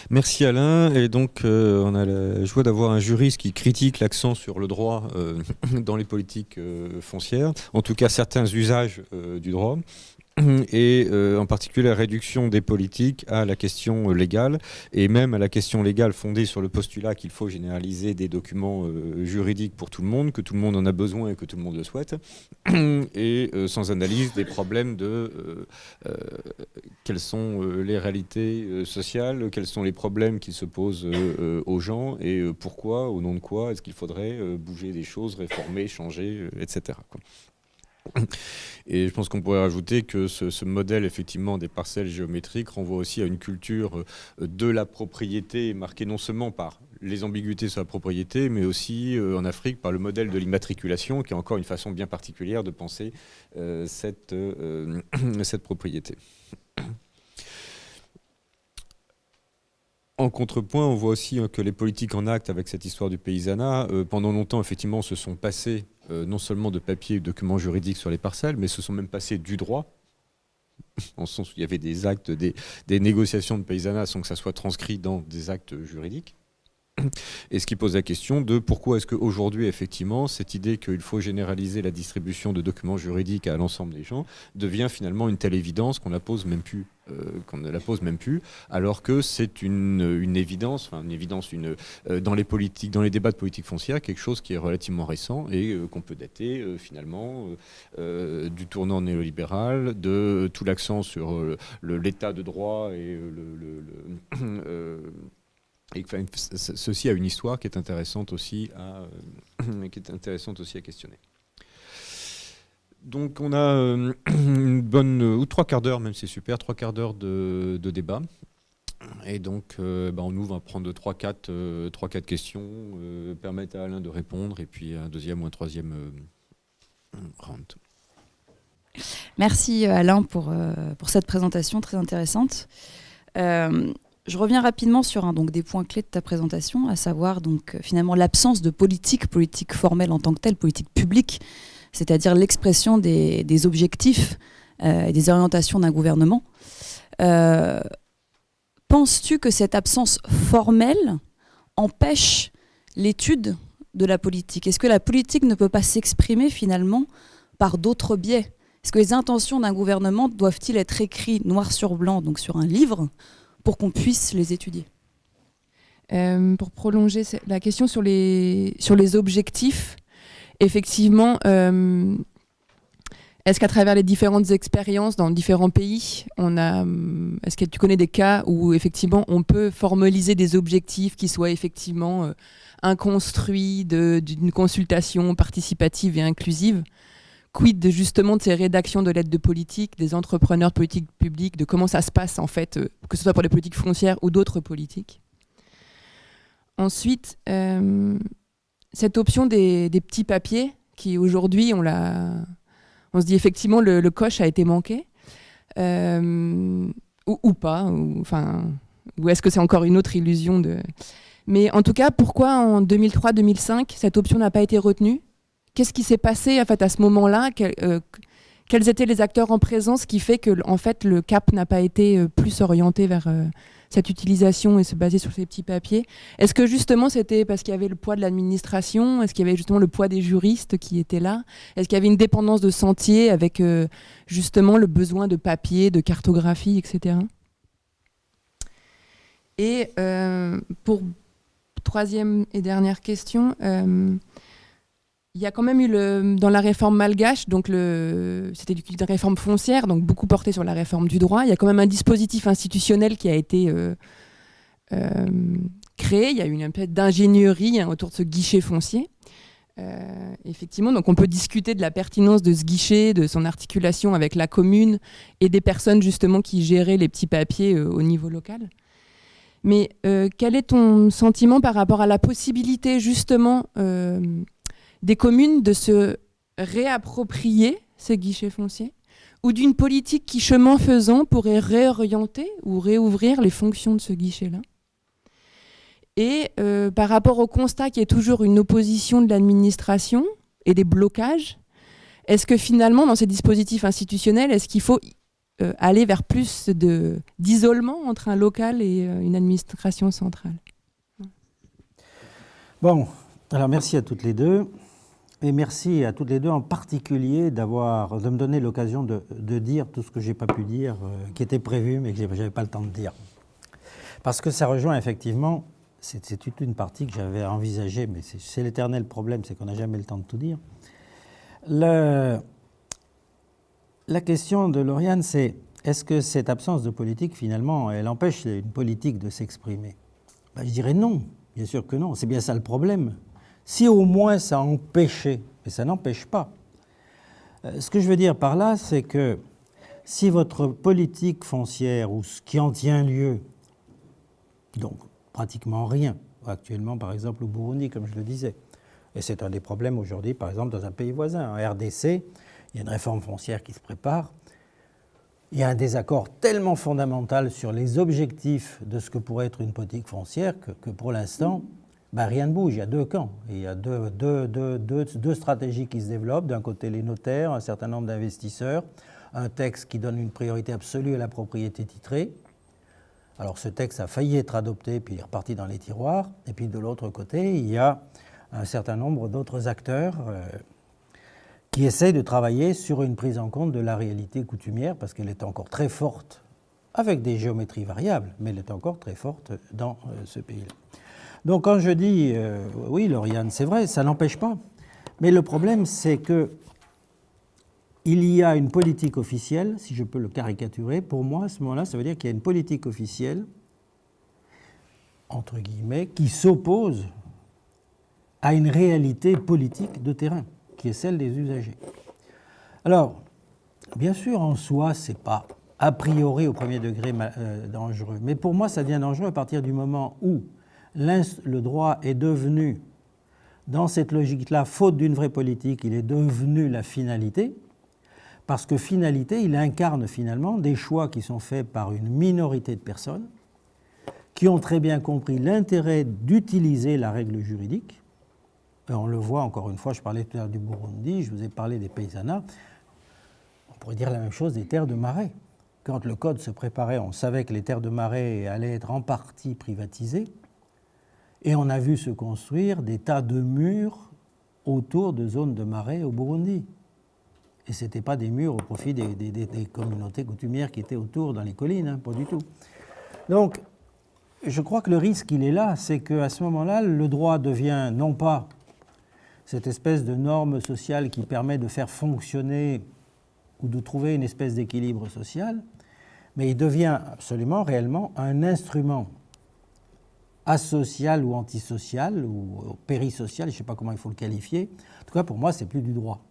Merci Alain. Et donc, on a la joie d'avoir un juriste qui critique l'accent sur le droit dans les politiques foncières, en tout cas certains usages du droit. Et en particulier la réduction des politiques à la question légale, et même à la question légale fondée sur le postulat qu'il faut généraliser des documents juridiques pour tout le monde, que tout le monde en a besoin et que tout le monde le souhaite, et sans analyse des problèmes de quelles sont les réalités sociales, quels sont les problèmes qui se posent aux gens, et pourquoi, au nom de quoi, est-ce qu'il faudrait bouger des choses, réformer, changer, etc. quoi. Et je pense qu'on pourrait rajouter que ce modèle effectivement des parcelles géométriques renvoie aussi à une culture de la propriété marquée non seulement par les ambiguïtés sur la propriété, mais aussi en Afrique par le modèle de l'immatriculation, qui est encore une façon bien particulière de penser cette propriété. En contrepoint, on voit aussi que les politiques en acte avec cette histoire du paysanat, pendant longtemps, effectivement, se sont passées non seulement de papiers et de documents juridiques sur les parcelles, mais se sont même passées du droit, en sens où il y avait des actes, des négociations de paysanat sans que ça soit transcrit dans des actes juridiques. Et ce qui pose la question de pourquoi est-ce qu'aujourd'hui, effectivement, cette idée qu'il faut généraliser la distribution de documents juridiques à l'ensemble des gens devient finalement une telle évidence qu'on ne la pose même plus, alors que c'est une évidence, dans les politiques, dans les débats de politique foncière, quelque chose qui est relativement récent et qu'on peut dater finalement du tournant néolibéral, de tout l'accent sur l'état de droit et et enfin, ceci a une histoire qui est intéressante aussi à questionner. Donc on a une bonne, ou 3/4 d'heure, même c'est super, 3/4 d'heure de débat. Et donc on ouvre à prendre 3-4 questions, permettre à Alain de répondre, et puis un deuxième ou un troisième round. Merci Alain pour cette présentation très intéressante. Je reviens rapidement sur donc, des points clés de ta présentation, à savoir donc, finalement l'absence de politique formelle en tant que telle, politique publique, c'est-à-dire l'expression des objectifs et des orientations d'un gouvernement. Penses-tu que cette absence formelle empêche l'étude de la politique? Est-ce que la politique ne peut pas s'exprimer finalement par d'autres biais? Est-ce que les intentions d'un gouvernement doivent-ils être écrites noir sur blanc, donc sur un livre, pour qu'on puisse les étudier? Pour prolonger la question sur les objectifs, effectivement, est-ce qu'à travers les différentes expériences dans différents pays, est-ce que tu connais des cas où effectivement on peut formaliser des objectifs qui soient effectivement inconstruits d'une consultation participative et inclusive? Quid justement de ces rédactions de lettres de politique, des entrepreneurs de politique publique, de comment ça se passe en fait, que ce soit pour les politiques foncières ou d'autres politiques. Ensuite, cette option des petits papiers, qui aujourd'hui, on se dit effectivement le coche a été manqué, ou pas, ou est-ce que c'est encore une autre illusion de... Mais en tout cas, pourquoi en 2003-2005, cette option n'a pas été retenue? Qu'est-ce qui s'est passé en fait, à ce moment-là? Quels étaient les acteurs en présence qui fait que en fait, le cap n'a pas été plus orienté vers cette utilisation et se baser sur ces petits papiers? Est-ce que justement c'était parce qu'il y avait le poids de l'administration? Est-ce qu'il y avait justement le poids des juristes qui étaient là? Est-ce qu'il y avait une dépendance de sentier avec justement le besoin de papier, de cartographie, etc. Et pour troisième et dernière question, il y a quand même eu dans la réforme malgache, donc c'était une réforme foncière, donc beaucoup porté sur la réforme du droit. Il y a quand même un dispositif institutionnel qui a été créé. Il y a eu une espèce d'ingénierie autour de ce guichet foncier. Effectivement, donc on peut discuter de la pertinence de ce guichet, de son articulation avec la commune et des personnes justement qui géraient les petits papiers au niveau local. Mais quel est ton sentiment par rapport à la possibilité justement des communes de se réapproprier ces guichets fonciers, ou d'une politique qui, chemin faisant, pourrait réorienter ou réouvrir les fonctions de ce guichet-là? Et par rapport au constat qu'il y a toujours une opposition de l'administration et des blocages, est-ce que finalement, dans ces dispositifs institutionnels, est-ce qu'il faut aller vers plus d'isolement entre un local et une administration centrale. Bon, alors merci à toutes les deux. Et merci à toutes les deux en particulier de me donner l'occasion de dire tout ce que je n'ai pas pu dire, qui était prévu mais que je n'avais pas le temps de dire. Parce que ça rejoint effectivement, c'est toute une partie que j'avais envisagée, mais c'est l'éternel problème, c'est qu'on n'a jamais le temps de tout dire. La question de Lauriane, c'est est-ce que cette absence de politique, finalement, elle empêche une politique de s'exprimer? Ben, je dirais non, bien sûr que non, c'est bien ça le problème. Si au moins ça empêchait, mais ça n'empêche pas. Ce que je veux dire par là, c'est que si votre politique foncière ou ce qui en tient lieu, donc pratiquement rien, actuellement par exemple au Burundi, comme je le disais, et c'est un des problèmes aujourd'hui, par exemple, dans un pays voisin, en RDC, il y a une réforme foncière qui se prépare. Il y a un désaccord tellement fondamental sur les objectifs de ce que pourrait être une politique foncière que pour l'instant, rien ne bouge. Il y a deux camps. Il y a deux stratégies qui se développent. D'un côté, les notaires, un certain nombre d'investisseurs, un texte qui donne une priorité absolue à la propriété titrée. Alors ce texte a failli être adopté, puis il est reparti dans les tiroirs. Et puis de l'autre côté, il y a un certain nombre d'autres acteurs qui essayent de travailler sur une prise en compte de la réalité coutumière, parce qu'elle est encore très forte, avec des géométries variables, mais elle est encore très forte dans ce pays-là. Donc quand je dis, oui Lauriane, c'est vrai, ça n'empêche pas. Mais le problème, c'est que il y a une politique officielle, si je peux le caricaturer. Pour moi, à ce moment-là, ça veut dire qu'il y a une politique officielle, entre guillemets, qui s'oppose à une réalité politique de terrain, qui est celle des usagers. Alors, bien sûr, en soi, ce n'est pas a priori au premier degré dangereux. Mais pour moi, ça devient dangereux à partir du moment où le droit est devenu, dans cette logique-là, faute d'une vraie politique, il est devenu la finalité, parce que finalité, il incarne finalement des choix qui sont faits par une minorité de personnes qui ont très bien compris l'intérêt d'utiliser la règle juridique. Et on le voit, encore une fois, je parlais tout à l'heure du Burundi, je vous ai parlé des paysanats, on pourrait dire la même chose des terres de marais. Quand le code se préparait, on savait que les terres de marais allaient être en partie privatisées, et on a vu se construire des tas de murs autour de zones de marais au Burundi. Et ce n'étaient pas des murs au profit des communautés coutumières qui étaient autour dans les collines, pas du tout. Donc, je crois que le risque, il est là, c'est qu'à ce moment-là, le droit devient non pas cette espèce de norme sociale qui permet de faire fonctionner ou de trouver une espèce d'équilibre social, mais il devient absolument, réellement, un instrument asocial ou antisocial ou périsocial, je ne sais pas comment il faut le qualifier. En tout cas, pour moi, ce n'est plus du droit.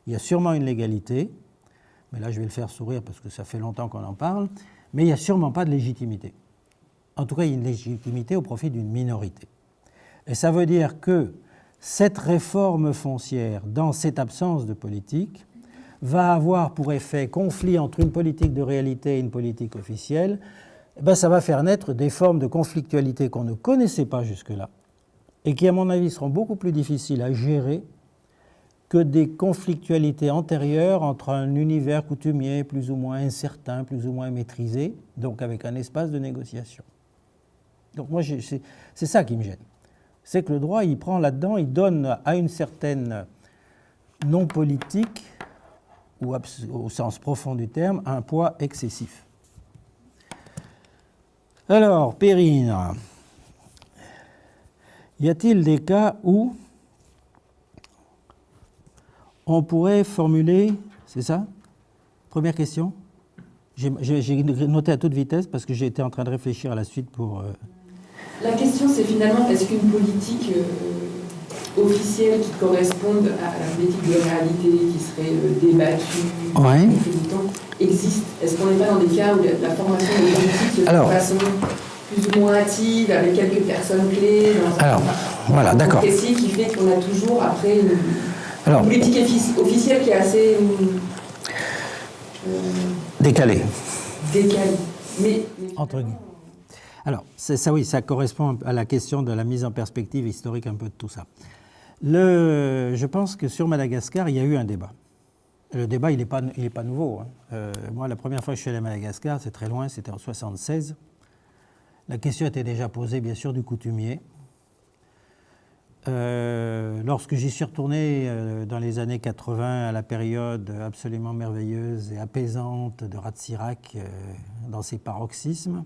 Il y a sûrement une légalité, mais là je vais le faire sourire parce que ça fait longtemps qu'on en parle, mais il n'y a sûrement pas de légitimité. En tout cas, il y a une légitimité au profit d'une minorité. Et ça veut dire que cette réforme foncière, dans cette absence de politique, va avoir pour effet conflit entre une politique de réalité et une politique officielle. Ça va faire naître des formes de conflictualité qu'on ne connaissait pas jusque-là et qui, à mon avis, seront beaucoup plus difficiles à gérer que des conflictualités antérieures entre un univers coutumier plus ou moins incertain, plus ou moins maîtrisé, donc avec un espace de négociation. Donc moi, c'est ça qui me gêne. C'est que le droit, il prend là-dedans, il donne à une certaine non-politique, ou au sens profond du terme, un poids excessif. Alors, Perrine, y a-t-il des cas où on pourrait formuler, c'est ça? Première question. J'ai noté à toute vitesse parce que j'ai été en train de réfléchir à la suite pour... La question, c'est finalement, est-ce qu'une politique officielle qui corresponde à la politique de réalité, qui serait débattue, existe? Est-ce qu'on n'est pas dans des cas où la formation des politiques se fait de façon plus ou moins hâtive, avec quelques personnes clés, dans un d'accord. précis qui fait qu'on a toujours après une politique officielle qui est assez décalée. Mais entre guillemets. Alors, ça, oui, ça correspond à la question de la mise en perspective historique un peu de tout ça. Je pense que sur Madagascar, il y a eu un débat. Le débat, il n'est pas nouveau. Moi, la première fois que je suis allé à Madagascar, c'est très loin, c'était en 1976. La question était déjà posée, bien sûr, du coutumier. Lorsque j'y suis retourné dans les années 80, à la période absolument merveilleuse et apaisante de Ratsirac dans ses paroxysmes,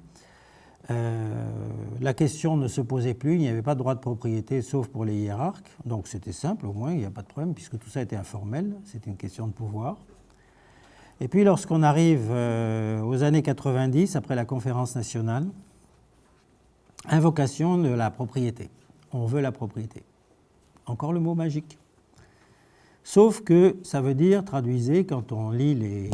la question ne se posait plus, il n'y avait pas de droit de propriété sauf pour les hiérarques, donc c'était simple au moins, il n'y a pas de problème puisque tout ça était informel, c'était une question de pouvoir. Et puis lorsqu'on arrive aux années 90, après la conférence nationale, invocation de la propriété, on veut la propriété. Encore le mot magique. Sauf que ça veut dire, traduisez, quand on lit les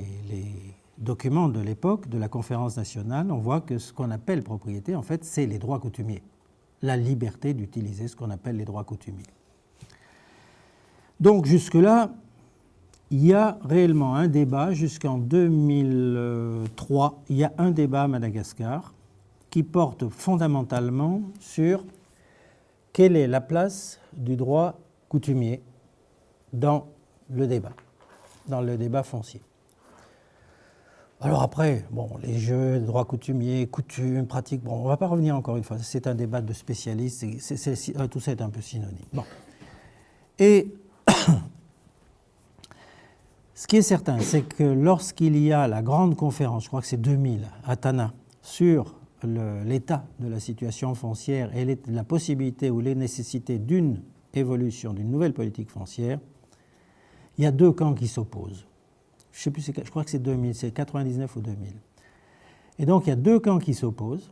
documents de l'époque, de la conférence nationale, on voit que ce qu'on appelle propriété, en fait, c'est les droits coutumiers. La liberté d'utiliser ce qu'on appelle les droits coutumiers. Donc jusque-là, il y a réellement un débat, jusqu'en 2003, il y a un débat à Madagascar qui porte fondamentalement sur quelle est la place du droit coutumier dans le débat foncier. Alors après, bon, les jeux, droit coutumier, coutume, pratique, bon, on ne va pas revenir encore une fois, c'est un débat de spécialistes, tout ça est un peu synonyme. Bon. Et ce qui est certain, c'est que lorsqu'il y a la grande conférence, je crois que c'est 2000, à Tana, sur l'état de la situation foncière et la possibilité ou les nécessités d'une évolution, d'une nouvelle politique foncière, il y a deux camps qui s'opposent. Je sais plus, je crois que c'est 2000, c'est 99 ou 2000. Et donc il y a deux camps qui s'opposent.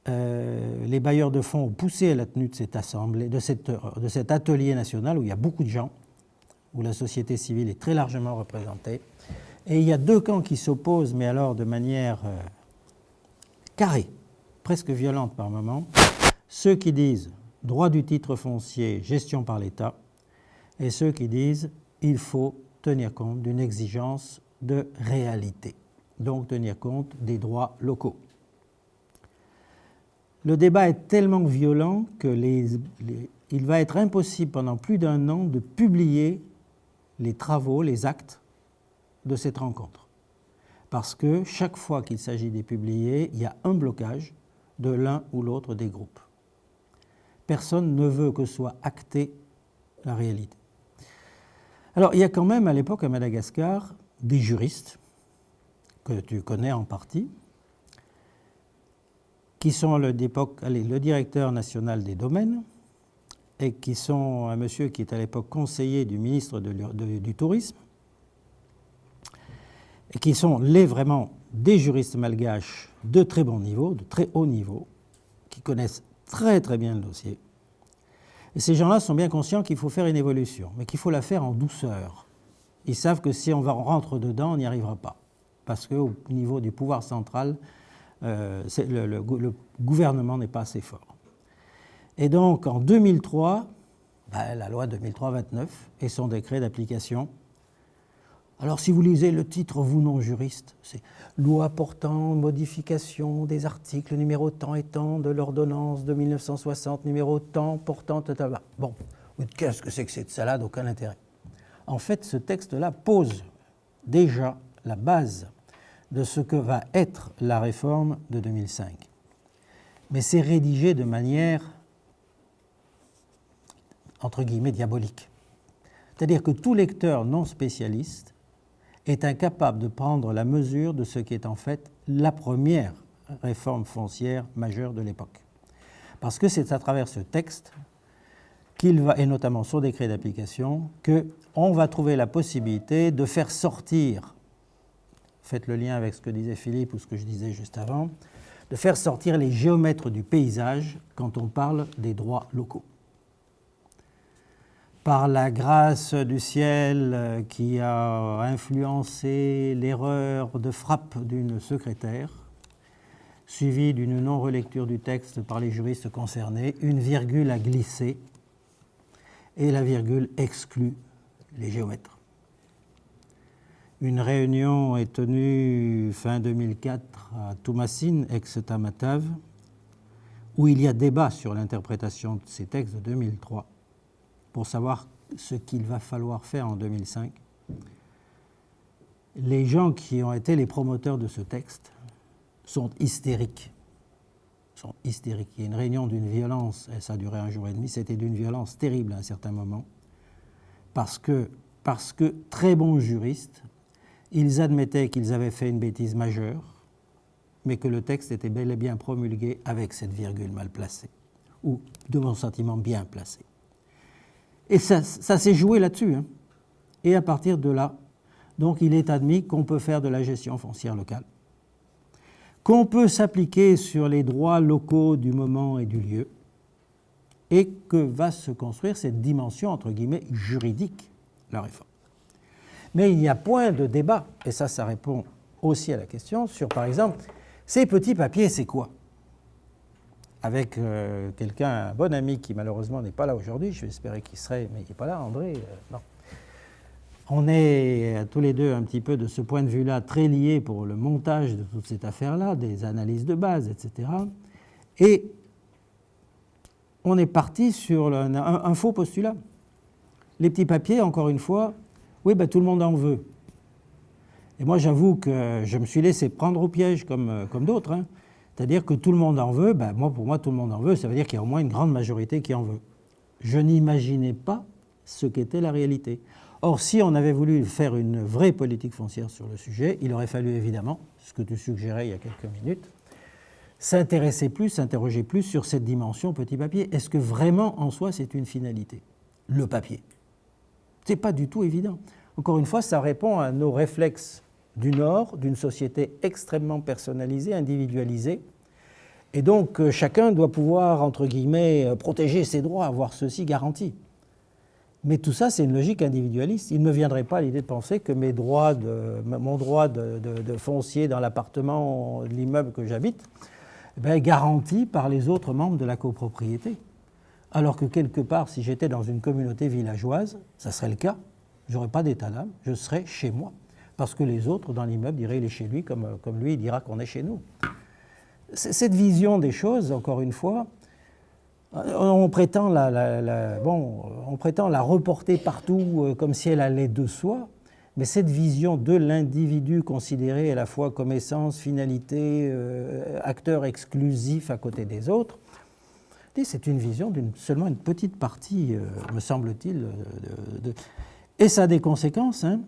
Les bailleurs de fonds ont poussé à la tenue de cette assemblée, de cet atelier national où il y a beaucoup de gens, où la société civile est très largement représentée. Et il y a deux camps qui s'opposent, mais alors de manière carrée, presque violente par moments. Ceux qui disent droit du titre foncier, gestion par l'État, et ceux qui disent il faut tenir compte d'une exigence de réalité, donc tenir compte des droits locaux. Le débat est tellement violent qu'il va être impossible pendant plus d'un an de publier les travaux, les actes de cette rencontre. Parce que chaque fois qu'il s'agit de les publier, il y a un blocage de l'un ou l'autre des groupes. Personne ne veut que soit actée la réalité. Alors, il y a quand même à l'époque à Madagascar des juristes, que tu connais en partie, qui sont le directeur national des domaines, et qui sont un monsieur qui est à l'époque conseiller du ministre du Tourisme, et qui sont vraiment des juristes malgaches de très bon niveau, de très haut niveau, qui connaissent très très bien le dossier. Et ces gens-là sont bien conscients qu'il faut faire une évolution, mais qu'il faut la faire en douceur. Ils savent que si on rentre dedans, on n'y arrivera pas, parce qu'au niveau du pouvoir central, le gouvernement n'est pas assez fort. Et donc en 2003, la loi 2003-29 et son décret d'application. Alors si vous lisez le titre, vous non juriste, c'est « Loi portant modification des articles numéro tant et tant de l'ordonnance de 1960, numéro tant portant... » Bon, qu'est-ce que c'est que cette salade? Aucun intérêt. En fait, ce texte-là pose déjà la base de ce que va être la réforme de 2005. Mais c'est rédigé de manière, entre guillemets, diabolique. C'est-à-dire que tout lecteur non spécialiste est incapable de prendre la mesure de ce qui est en fait la première réforme foncière majeure de l'époque. Parce que c'est à travers ce texte et notamment son décret d'application, qu'on va trouver la possibilité de faire sortir, faites le lien avec ce que disait Philippe ou ce que je disais juste avant, de faire sortir les géomètres du paysage quand on parle des droits locaux. Par la grâce du ciel qui a influencé l'erreur de frappe d'une secrétaire, suivie d'une non-relecture du texte par les juristes concernés, une virgule a glissé et la virgule exclut les géomètres. Une réunion est tenue fin 2004 à Tumassin, ex-Tamatave, où il y a débat sur l'interprétation de ces textes de 2003 pour savoir ce qu'il va falloir faire en 2005 Les gens qui ont été les promoteurs de ce texte sont hystériques. Il y a une réunion d'une violence, et ça a duré 1 jour et demi, c'était d'une violence terrible à un certain moment, parce que très bons juristes, ils admettaient qu'ils avaient fait une bêtise majeure, mais que le texte était bel et bien promulgué avec cette virgule mal placée, ou, de mon sentiment, bien placée. Et ça s'est joué là-dessus. Hein. Et à partir de là, donc il est admis qu'on peut faire de la gestion foncière locale, qu'on peut s'appliquer sur les droits locaux du moment et du lieu, et que va se construire cette dimension, entre guillemets, juridique, la réforme. Mais il n'y a point de débat, et ça répond aussi à la question, sur, par exemple, ces petits papiers, c'est quoi? Avec un bon ami qui malheureusement n'est pas là aujourd'hui, je vais espérer qu'il serait, mais qui n'est pas là, André, non. On est tous les deux un petit peu de ce point de vue-là très liés pour le montage de toute cette affaire-là, des analyses de base, etc. Et on est parti sur un faux postulat. Les petits papiers, encore une fois, oui, ben, tout le monde en veut. Et moi, j'avoue que je me suis laissé prendre au piège comme d'autres. Hein. C'est-à-dire que tout le monde en veut, ben, pour moi, tout le monde en veut, ça veut dire qu'il y a au moins une grande majorité qui en veut. Je n'imaginais pas ce qu'était la réalité. Or, si on avait voulu faire une vraie politique foncière sur le sujet, il aurait fallu évidemment, ce que tu suggérais il y a quelques minutes, s'interroger plus sur cette dimension petit papier. Est-ce que vraiment, en soi, c'est une finalité? Le papier. Ce n'est pas du tout évident. Encore une fois, ça répond à nos réflexes du Nord, d'une société extrêmement personnalisée, individualisée. Et donc, chacun doit pouvoir, entre guillemets, protéger ses droits, avoir ceci garanti. Mais tout ça, c'est une logique individualiste. Il ne me viendrait pas l'idée de penser que mon droit de foncier dans l'appartement, l'immeuble que j'habite, est garanti par les autres membres de la copropriété. Alors que quelque part, si j'étais dans une communauté villageoise, ça serait le cas. Je n'aurais pas d'état d'âme, je serais chez moi. Parce que les autres dans l'immeuble diraient il est chez lui, comme lui il dira qu'on est chez nous. Cette vision des choses, encore une fois, on prétend la reporter partout comme si elle allait de soi, mais cette vision de l'individu considéré à la fois comme essence, finalité, acteur exclusif à côté des autres, c'est une vision d'une seulement une petite partie, me semble-t-il. Et ça a des conséquences, hein,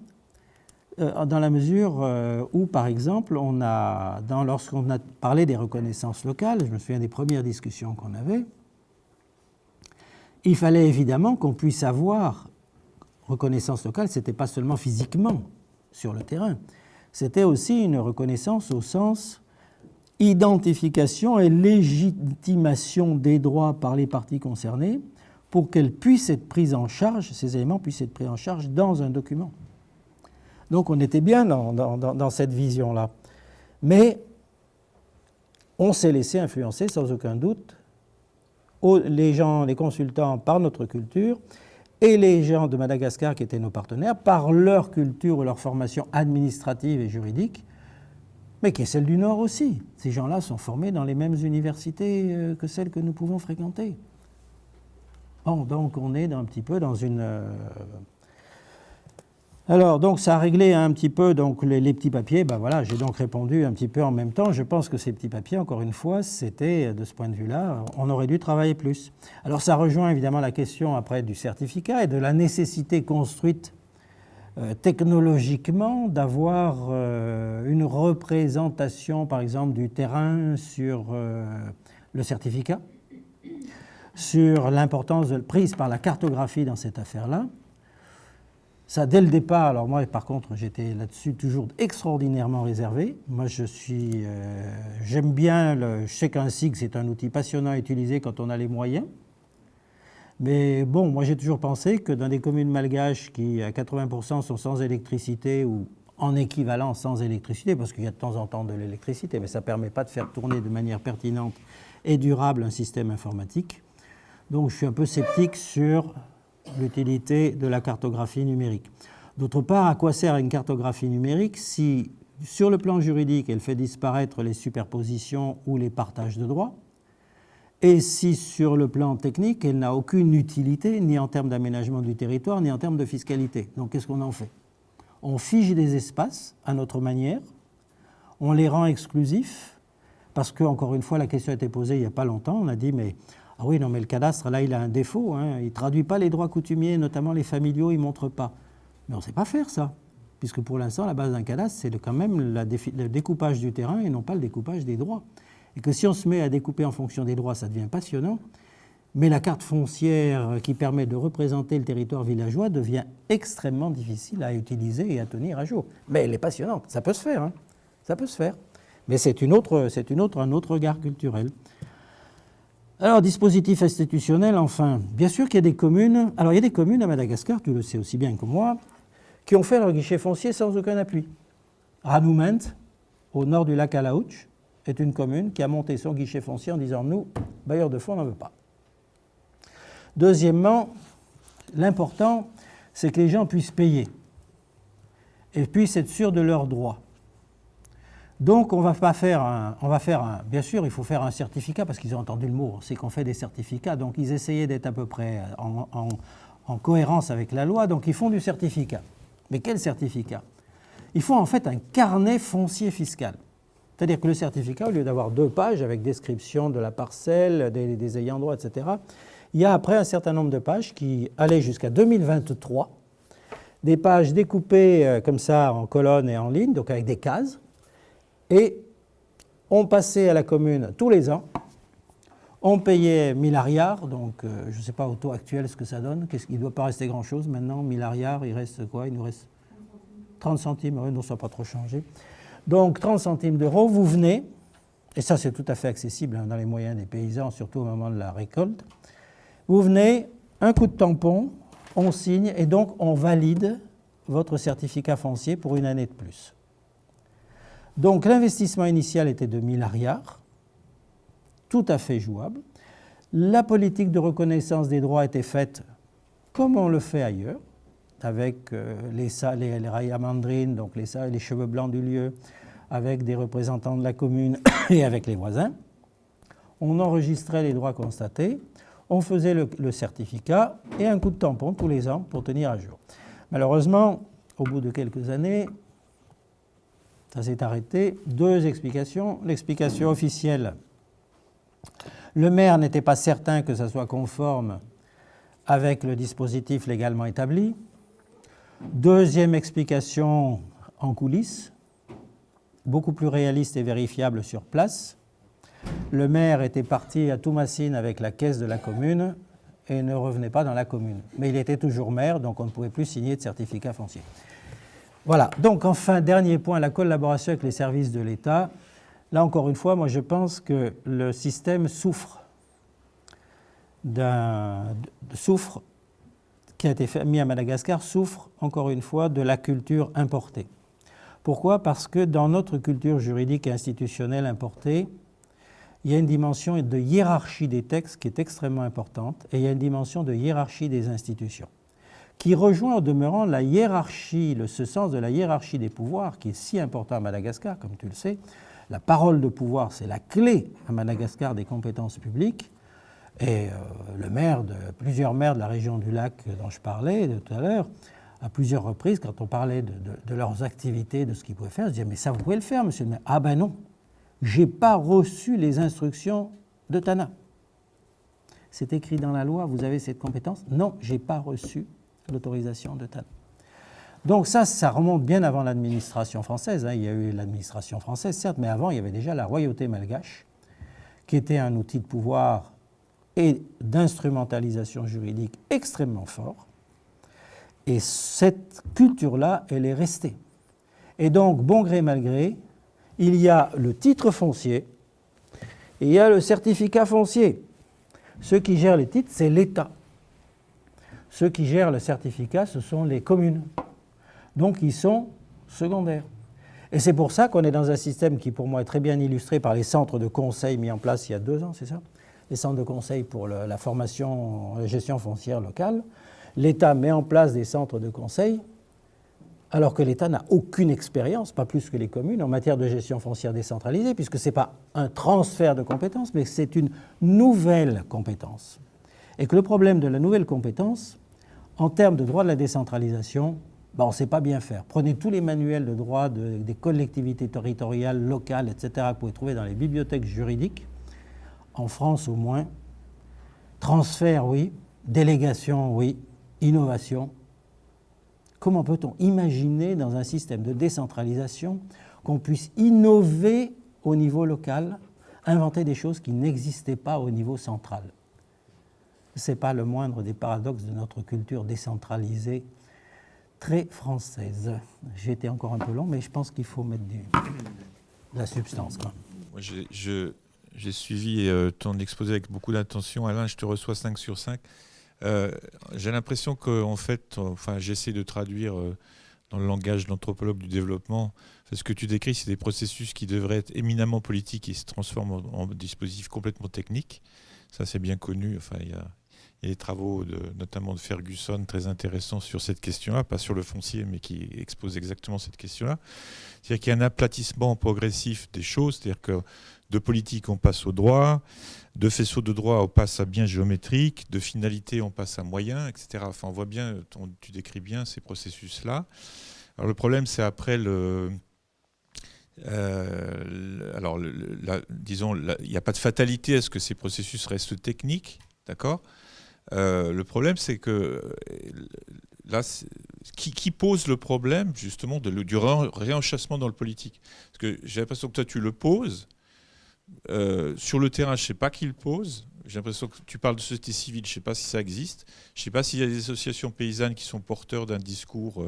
dans la mesure où, par exemple, lorsqu'on a parlé des reconnaissances locales, je me souviens des premières discussions qu'on avait, il fallait évidemment qu'on puisse avoir reconnaissance locale, ce n'était pas seulement physiquement sur le terrain, c'était aussi une reconnaissance au sens identification et légitimation des droits par les parties concernées pour qu'elles puissent être prises en charge, ces éléments puissent être pris en charge dans un document. Donc on était bien dans cette vision-là. Mais on s'est laissé influencer sans aucun doute les consultants par notre culture et les gens de Madagascar qui étaient nos partenaires par leur culture ou leur formation administrative et juridique, mais qui est celle du Nord aussi. Ces gens-là sont formés dans les mêmes universités que celles que nous pouvons fréquenter. Bon, donc on est un petit peu dans une... Alors, donc ça a réglé un petit peu donc, les petits papiers. Ben voilà, j'ai donc répondu un petit peu en même temps. Je pense que ces petits papiers, encore une fois, c'était, de ce point de vue-là, on aurait dû travailler plus. Alors ça rejoint évidemment la question après du certificat et de la nécessité construite technologiquement d'avoir une représentation, par exemple, du terrain sur le certificat, sur l'importance prise par la cartographie dans cette affaire-là. Ça, dès le départ, alors moi, par contre, j'étais là-dessus toujours extraordinairement réservé. Moi, j'aime bien, je sais qu'un SIG, c'est un outil passionnant à utiliser quand on a les moyens. Mais bon, moi, j'ai toujours pensé que dans des communes malgaches qui, à 80%, sont sans électricité ou en équivalent sans électricité, parce qu'il y a de temps en temps de l'électricité, mais ça ne permet pas de faire tourner de manière pertinente et durable un système informatique. Donc, je suis un peu sceptique sur l'utilité de la cartographie numérique. D'autre part, à quoi sert une cartographie numérique si, sur le plan juridique, elle fait disparaître les superpositions ou les partages de droits, et si, sur le plan technique, elle n'a aucune utilité, ni en termes d'aménagement du territoire, ni en termes de fiscalité. Donc, qu'est-ce qu'on en fait? On fige des espaces à notre manière, on les rend exclusifs, parce que, encore une fois, la question a été posée il n'y a pas longtemps, on a dit, mais ah oui, non, mais le cadastre, là, il a un défaut, hein, il ne traduit pas les droits coutumiers, notamment les familiaux, il ne montre pas. Mais on ne sait pas faire ça, puisque pour l'instant, la base d'un cadastre, c'est quand même le découpage du terrain et non pas le découpage des droits. Et que si on se met à découper en fonction des droits, ça devient passionnant, mais la carte foncière qui permet de représenter le territoire villageois devient extrêmement difficile à utiliser et à tenir à jour. Mais elle est passionnante, ça peut se faire, hein. Ça peut se faire. Mais c'est un autre regard culturel. Alors, dispositif institutionnel, enfin, bien sûr qu'il y a des communes, alors il y a des communes à Madagascar, tu le sais aussi bien que moi, qui ont fait leur guichet foncier sans aucun appui. Ranoument, au nord du lac Alaouch, est une commune qui a monté son guichet foncier en disant « nous, bailleurs de fonds, on n'en veut pas ». Deuxièmement, l'important, c'est que les gens puissent payer et puissent être sûrs de leurs droits. Donc, on va faire bien sûr, il faut faire un certificat, parce qu'ils ont entendu le mot, c'est qu'on fait des certificats, donc ils essayaient d'être à peu près en cohérence avec la loi, donc ils font du certificat. Mais quel certificat? Ils font en fait un carnet foncier fiscal. C'est-à-dire que le certificat, au lieu d'avoir 2 pages avec description de la parcelle, des ayants droit, etc., il y a après un certain nombre de pages qui allaient jusqu'à 2023, des pages découpées comme ça en colonnes et en lignes, donc avec des cases, et on passait à la commune tous les ans, on payait 1000 ariars, donc je ne sais pas au taux actuel ce que ça donne, il ne doit pas rester grand-chose maintenant, 1000 ariars, il reste quoi? Il nous reste 30 centimes, oui, non, ça n'a pas trop changé. Donc 30 centimes d'euros, vous venez, et ça c'est tout à fait accessible hein, dans les moyens des paysans, surtout au moment de la récolte, vous venez, un coup de tampon, on signe et donc on valide votre certificat foncier pour une année de plus. Donc l'investissement initial était de 1000 ariars, tout à fait jouable. La politique de reconnaissance des droits était faite comme on le fait ailleurs, avec les rayamandrines, donc les cheveux blancs du lieu, avec des représentants de la commune et avec les voisins. On enregistrait les droits constatés, on faisait le certificat et un coup de tampon tous les ans pour tenir à jour. Malheureusement, au bout de quelques années, ça s'est arrêté. 2 explications. L'explication officielle, le maire n'était pas certain que ça soit conforme avec le dispositif légalement établi. 2e explication en coulisses, beaucoup plus réaliste et vérifiable sur place. Le maire était parti à Toumassine avec la caisse de la commune et ne revenait pas dans la commune. Mais il était toujours maire, donc on ne pouvait plus signer de certificat foncier. Voilà, donc enfin, dernier point, la collaboration avec les services de l'État. Là, encore une fois, moi je pense que le système qui a été mis à Madagascar, souffre, encore une fois, de la culture importée. Pourquoi? Parce que dans notre culture juridique et institutionnelle importée, il y a une dimension de hiérarchie des textes qui est extrêmement importante, et il y a une dimension de hiérarchie des institutions, qui rejoint au demeurant la hiérarchie, ce sens de la hiérarchie des pouvoirs, qui est si important à Madagascar, comme tu le sais. La parole de pouvoir, c'est la clé à Madagascar des compétences publiques. Et plusieurs maires de la région du lac dont je parlais tout à l'heure, à plusieurs reprises, quand on parlait de leurs activités, de ce qu'ils pouvaient faire, je disais « mais ça, vous pouvez le faire, monsieur le maire ». « Ah ben non, je n'ai pas reçu les instructions de Tana. » C'est écrit dans la loi, vous avez cette compétence ? Non, je n'ai pas reçu l'autorisation de Tana. Donc ça remonte bien avant l'administration française. Hein. Il y a eu l'administration française, certes, mais avant, il y avait déjà la royauté malgache, qui était un outil de pouvoir et d'instrumentalisation juridique extrêmement fort. Et cette culture-là, elle est restée. Et donc, bon gré, mal gré, il y a le titre foncier et il y a le certificat foncier. Ceux qui gèrent les titres, c'est l'État. Ceux qui gèrent le certificat, ce sont les communes. Donc, ils sont secondaires. Et c'est pour ça qu'on est dans un système qui, pour moi, est très bien illustré par les centres de conseil mis en place il y a 2 ans, c'est ça ? Les centres de conseil pour la formation, la gestion foncière locale. L'État met en place des centres de conseil, alors que l'État n'a aucune expérience, pas plus que les communes, en matière de gestion foncière décentralisée, puisque ce n'est pas un transfert de compétences, mais c'est une nouvelle compétence. Et que le problème de la nouvelle compétence, en termes de droit de la décentralisation, on ne sait pas bien faire. Prenez tous les manuels de droit des collectivités territoriales, locales, etc., que vous pouvez trouver dans les bibliothèques juridiques, en France au moins. Transfert, oui. Délégation, oui. Innovation. Comment peut-on imaginer dans un système de décentralisation qu'on puisse innover au niveau local, inventer des choses qui n'existaient pas au niveau central? Ce n'est pas le moindre des paradoxes de notre culture décentralisée très française. J'ai été encore un peu long, mais je pense qu'il faut mettre de la substance. Moi, j'ai suivi ton exposé avec beaucoup d'attention. Alain, je te reçois 5 sur 5. J'ai l'impression qu'en fait, j'essaie de traduire dans le langage d'anthropologue du développement. Ce que tu décris, c'est des processus qui devraient être éminemment politiques et se transforment en dispositifs complètement techniques. Ça, c'est bien connu. Il y a des travaux notamment de Ferguson très intéressants sur cette question-là, pas sur le foncier, mais qui exposent exactement cette question-là. C'est-à-dire qu'il y a un aplatissement progressif des choses, c'est-à-dire que de politique, on passe au droit, de faisceau de droit, on passe à bien géométrique, de finalité, on passe à moyen, etc. On voit bien, tu décris bien ces processus-là. Alors le problème, c'est après disons, il n'y a pas de fatalité à ce que ces processus restent techniques, d'accord ? Le problème, c'est que là, qui pose le problème, justement, du réenchâssement dans le politique ? Parce que j'ai l'impression que toi, tu le poses. Sur le terrain, je ne sais pas qui le pose. J'ai l'impression que tu parles de société civile, je ne sais pas si ça existe. Je ne sais pas s'il y a des associations paysannes qui sont porteurs d'un discours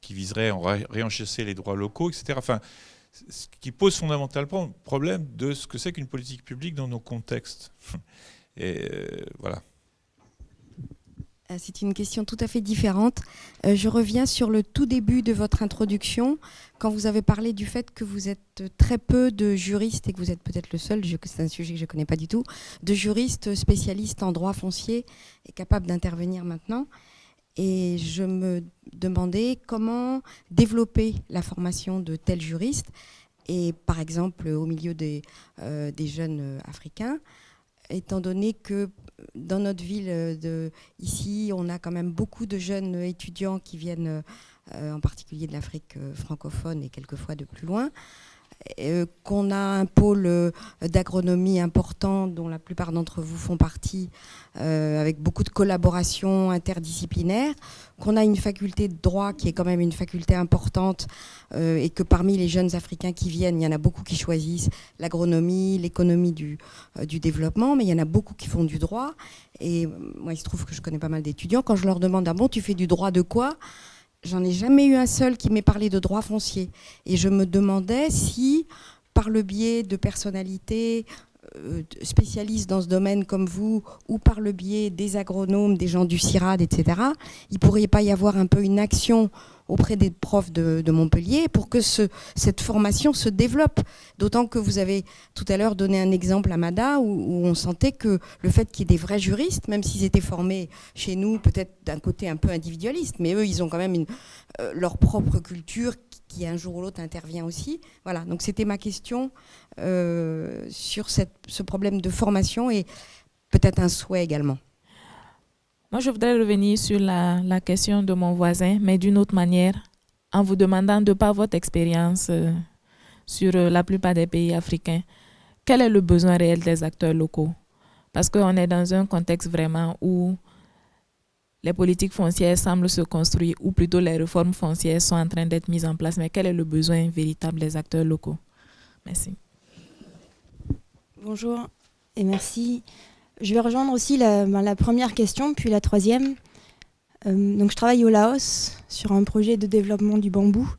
qui viserait à réenchasser les droits locaux, etc. Enfin, ce qui pose fondamentalement le problème de ce que c'est qu'une politique publique dans nos contextes. Et voilà. C'est une question tout à fait différente. Je reviens sur le tout début de votre introduction, quand vous avez parlé du fait que vous êtes très peu de juristes, et que vous êtes peut-être le seul, c'est un sujet que je ne connais pas du tout, de juristes spécialistes en droit foncier et capables d'intervenir maintenant. Et je me demandais comment développer la formation de tels juristes, et par exemple au milieu des jeunes africains, étant donné que dans notre ville ici, on a quand même beaucoup de jeunes étudiants qui viennent en particulier de l'Afrique francophone et quelquefois de plus loin, qu'on a un pôle d'agronomie important dont la plupart d'entre vous font partie, avec beaucoup de collaborations interdisciplinaires, qu'on a une faculté de droit qui est quand même une faculté importante, et que parmi les jeunes Africains qui viennent, il y en a beaucoup qui choisissent l'agronomie, l'économie du développement, mais il y en a beaucoup qui font du droit. Et moi, il se trouve que je connais pas mal d'étudiants. Quand je leur demande « Ah bon, tu fais du droit de quoi ?» J'en ai jamais eu un seul qui m'ait parlé de droit foncier. Et je me demandais si, par le biais de personnalités spécialistes dans ce domaine comme vous, ou par le biais des agronomes, des gens du CIRAD, etc., il ne pourrait pas y avoir un peu une action auprès des profs de Montpellier pour que cette formation se développe. D'autant que vous avez tout à l'heure donné un exemple à Mada où on sentait que le fait qu'il y ait des vrais juristes, même s'ils étaient formés chez nous peut-être d'un côté un peu individualiste, mais eux ils ont quand même leur propre culture qui un jour ou l'autre intervient aussi. Voilà, donc c'était ma question sur ce problème de formation et peut-être un souhait également. Moi, je voudrais revenir sur la question de mon voisin, mais d'une autre manière, en vous demandant, de par votre expérience sur la plupart des pays africains, quel est le besoin réel des acteurs locaux? Parce qu'on est dans un contexte vraiment où les politiques foncières semblent se construire, ou plutôt les réformes foncières sont en train d'être mises en place, mais quel est le besoin véritable des acteurs locaux? Merci. Bonjour et merci. Je vais rejoindre aussi la première question, puis la troisième. Donc, je travaille au Laos sur un projet de développement du bambou.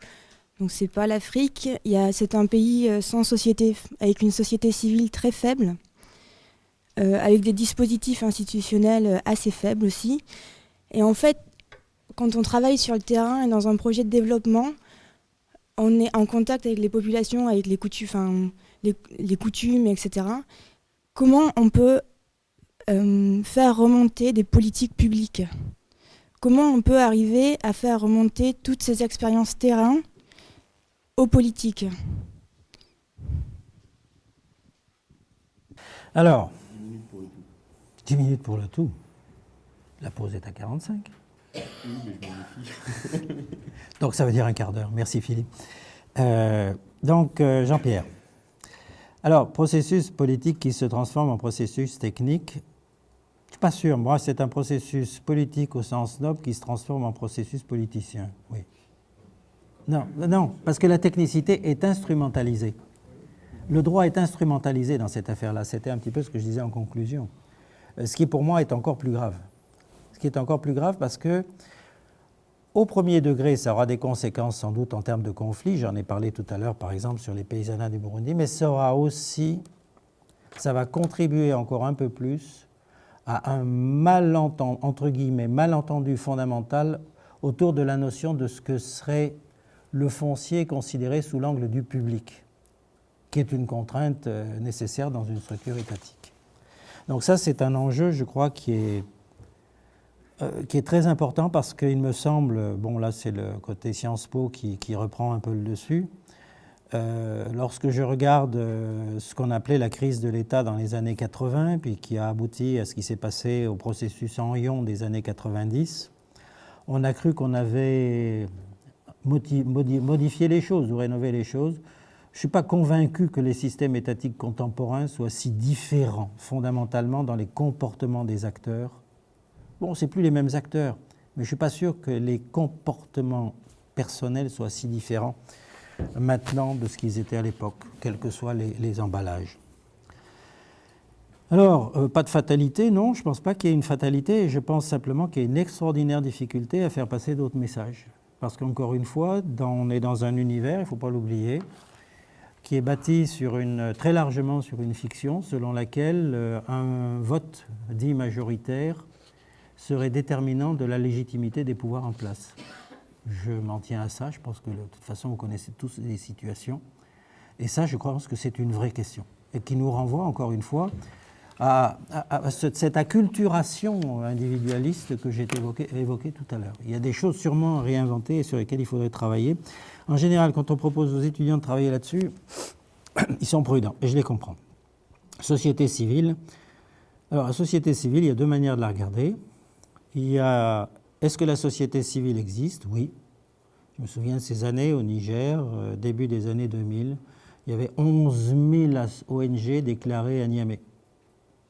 Donc, c'est pas l'Afrique. C'est un pays sans société, avec une société civile très faible, avec des dispositifs institutionnels assez faibles aussi. Et en fait, quand on travaille sur le terrain et dans un projet de développement, on est en contact avec les populations, avec les coutumes, etc. Comment on peut faire remonter des politiques publiques? Comment on peut arriver à faire remonter toutes ces expériences terrain aux politiques? Alors, 10 minutes pour le tout. La pause est à 45. Oui, mais je m'en méfie. Donc ça veut dire un quart d'heure. Merci Philippe. Jean-Pierre. Alors, processus politique qui se transforme en processus technique. Je ne suis pas sûr. Moi, c'est un processus politique au sens noble qui se transforme en processus politicien. Oui. Non, parce que la technicité est instrumentalisée. Le droit est instrumentalisé dans cette affaire-là. C'était un petit peu ce que je disais en conclusion. Ce qui, pour moi, est encore plus grave. Ce qui est encore plus grave parce que, au premier degré, ça aura des conséquences sans doute en termes de conflit. J'en ai parlé tout à l'heure, par exemple, sur les paysanats du Burundi, mais ça va contribuer encore un peu plus à un malentendu, entre guillemets, malentendu fondamental autour de la notion de ce que serait le foncier considéré sous l'angle du public, qui est une contrainte nécessaire dans une structure étatique. Donc ça, c'est un enjeu, je crois, qui est très important parce qu'il me semble, bon là c'est le côté Sciences Po qui reprend un peu le dessus, lorsque je regarde ce qu'on appelait la crise de l'État dans les années 80, puis qui a abouti à ce qui s'est passé au processus Henrion des années 90, on a cru qu'on avait modifié les choses ou rénové les choses. Je ne suis pas convaincu que les systèmes étatiques contemporains soient si différents fondamentalement dans les comportements des acteurs. Bon, ce n'est plus les mêmes acteurs, mais je ne suis pas sûr que les comportements personnels soient si différents maintenant de ce qu'ils étaient à l'époque, quels que soient les emballages. Alors, pas de fatalité, non, je ne pense pas qu'il y ait une fatalité, je pense simplement qu'il y a une extraordinaire difficulté à faire passer d'autres messages. Parce qu'encore une fois, on est dans un univers, il ne faut pas l'oublier, qui est bâti très largement sur une fiction selon laquelle un vote dit majoritaire serait déterminant de la légitimité des pouvoirs en place. Je m'en tiens à ça, je pense que de toute façon vous connaissez tous les situations. Et ça, je pense que c'est une vraie question. Et qui nous renvoie encore une fois à cette acculturation individualiste que j'ai évoquée tout à l'heure. Il y a des choses sûrement à réinventer et sur lesquelles il faudrait travailler. En général, quand on propose aux étudiants de travailler là-dessus, ils sont prudents, et je les comprends. Société civile. Alors, la société civile, il y a deux manières de la regarder. Il y a, est-ce que la société civile existe? Oui. Je me souviens de ces années au Niger, début des années 2000, il y avait 11 000 ONG déclarées à Niamey.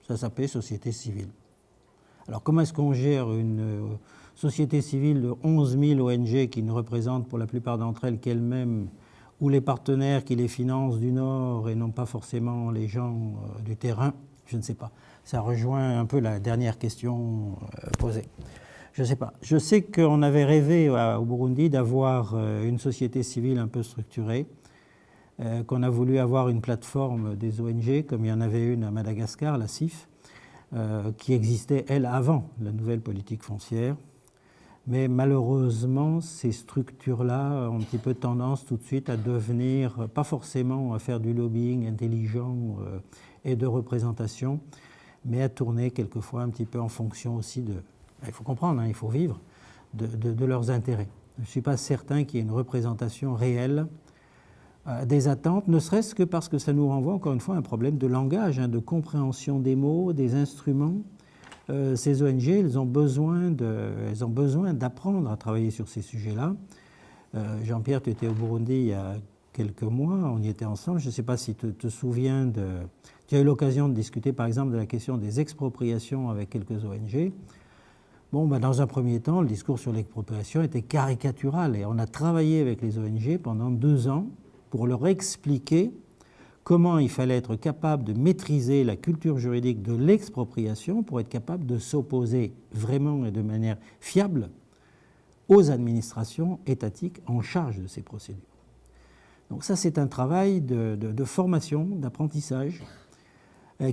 Ça s'appelait société civile. Alors, comment est-ce qu'on gère une société civile de 11 000 ONG qui ne représentent pour la plupart d'entre elles qu'elles-mêmes ou les partenaires qui les financent du Nord et non pas forcément les gens du terrain? Je ne sais pas. Ça rejoint un peu la dernière question posée. Je ne sais pas. Je sais qu'on avait rêvé au Burundi d'avoir une société civile un peu structurée, qu'on a voulu avoir une plateforme des ONG, comme il y en avait une à Madagascar, la CIF, qui existait, elle, avant la nouvelle politique foncière. Mais malheureusement, ces structures-là ont un petit peu tendance tout de suite à devenir, pas forcément à faire du lobbying intelligent et de représentation, mais à tourner quelquefois un petit peu en fonction aussi de... Il faut comprendre, hein, il faut vivre de leurs intérêts. Je ne suis pas certain qu'il y ait une représentation réelle des attentes, ne serait-ce que parce que ça nous renvoie encore une fois à un problème de langage, hein, de compréhension des mots, des instruments. Ces ONG, elles ont besoin d'apprendre à travailler sur ces sujets-là. Jean-Pierre, tu étais au Burundi il y a quelques mois, on y était ensemble. Je ne sais pas si tu te souviens tu as eu l'occasion de discuter par exemple de la question des expropriations avec quelques ONG. Bon, dans un premier temps, le discours sur l'expropriation était caricatural et on a travaillé avec les ONG pendant 2 ans pour leur expliquer comment il fallait être capable de maîtriser la culture juridique de l'expropriation pour être capable de s'opposer vraiment et de manière fiable aux administrations étatiques en charge de ces procédures. Donc ça, c'est un travail de formation, d'apprentissage,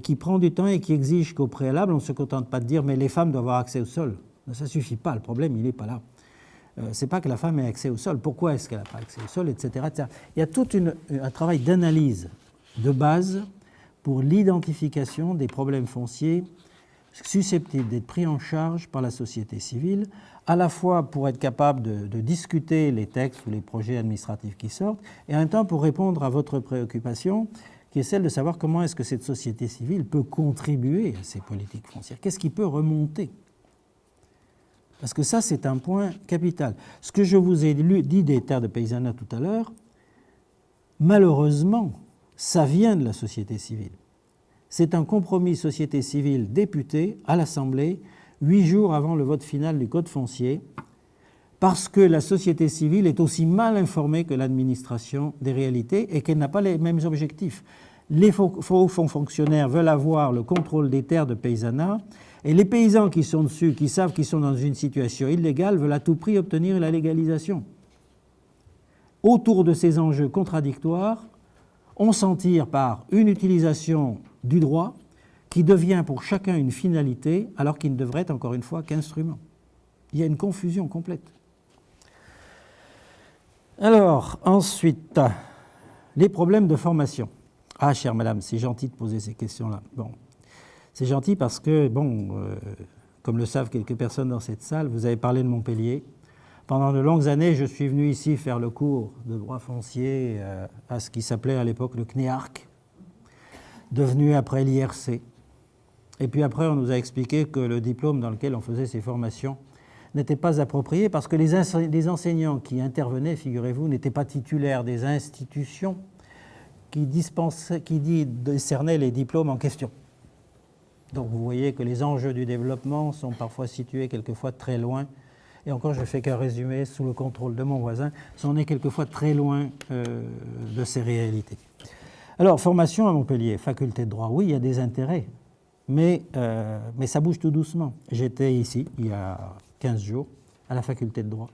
qui prend du temps et qui exige qu'au préalable, on ne se contente pas de dire « mais les femmes doivent avoir accès au sol ». Ça ne suffit pas, le problème, il n'est pas là. Ce n'est pas que la femme ait accès au sol, pourquoi est-ce qu'elle n'a pas accès au sol, etc., etc. Il y a tout un travail d'analyse de base pour l'identification des problèmes fonciers susceptibles d'être pris en charge par la société civile, à la fois pour être capable de discuter les textes ou les projets administratifs qui sortent, et en même temps pour répondre à votre préoccupation, qui est celle de savoir comment est-ce que cette société civile peut contribuer à ces politiques foncières. Qu'est-ce qui peut remonter Parce que ça, c'est un point capital. Ce que je vous ai dit des terres de paysanat tout à l'heure, malheureusement, ça vient de la société civile. C'est un compromis société civile député à l'Assemblée, 8 jours avant le vote final du Code foncier, parce que la société civile est aussi mal informée que l'administration des réalités et qu'elle n'a pas les mêmes objectifs. Les faux fonctionnaires veulent avoir le contrôle des terres de paysanat et les paysans qui sont dessus, qui savent qu'ils sont dans une situation illégale, veulent à tout prix obtenir la légalisation. Autour de ces enjeux contradictoires, on s'en tire par une utilisation du droit qui devient pour chacun une finalité alors qu'il ne devrait être encore une fois qu'instrument. Il y a une confusion complète. Alors, ensuite, les problèmes de formation. Ah, chère madame, c'est gentil de poser ces questions-là. Bon, c'est gentil parce que, comme le savent quelques personnes dans cette salle, vous avez parlé de Montpellier. Pendant de longues années, je suis venu ici faire le cours de droit foncier à ce qui s'appelait à l'époque le CNEARC, devenu après l'IRC. Et puis après, on nous a expliqué que le diplôme dans lequel on faisait ces formations n'était pas approprié parce que les enseignants qui intervenaient, figurez-vous, n'étaient pas titulaires des institutions qui décernaient les diplômes en question. Donc vous voyez que les enjeux du développement sont parfois situés quelquefois très loin. Et encore, je ne fais qu'un résumé sous le contrôle de mon voisin. On est quelquefois très loin de ces réalités. Alors, formation à Montpellier, faculté de droit, oui, il y a des intérêts, mais ça bouge tout doucement. J'étais ici, il y a 15 jours, à la faculté de droit,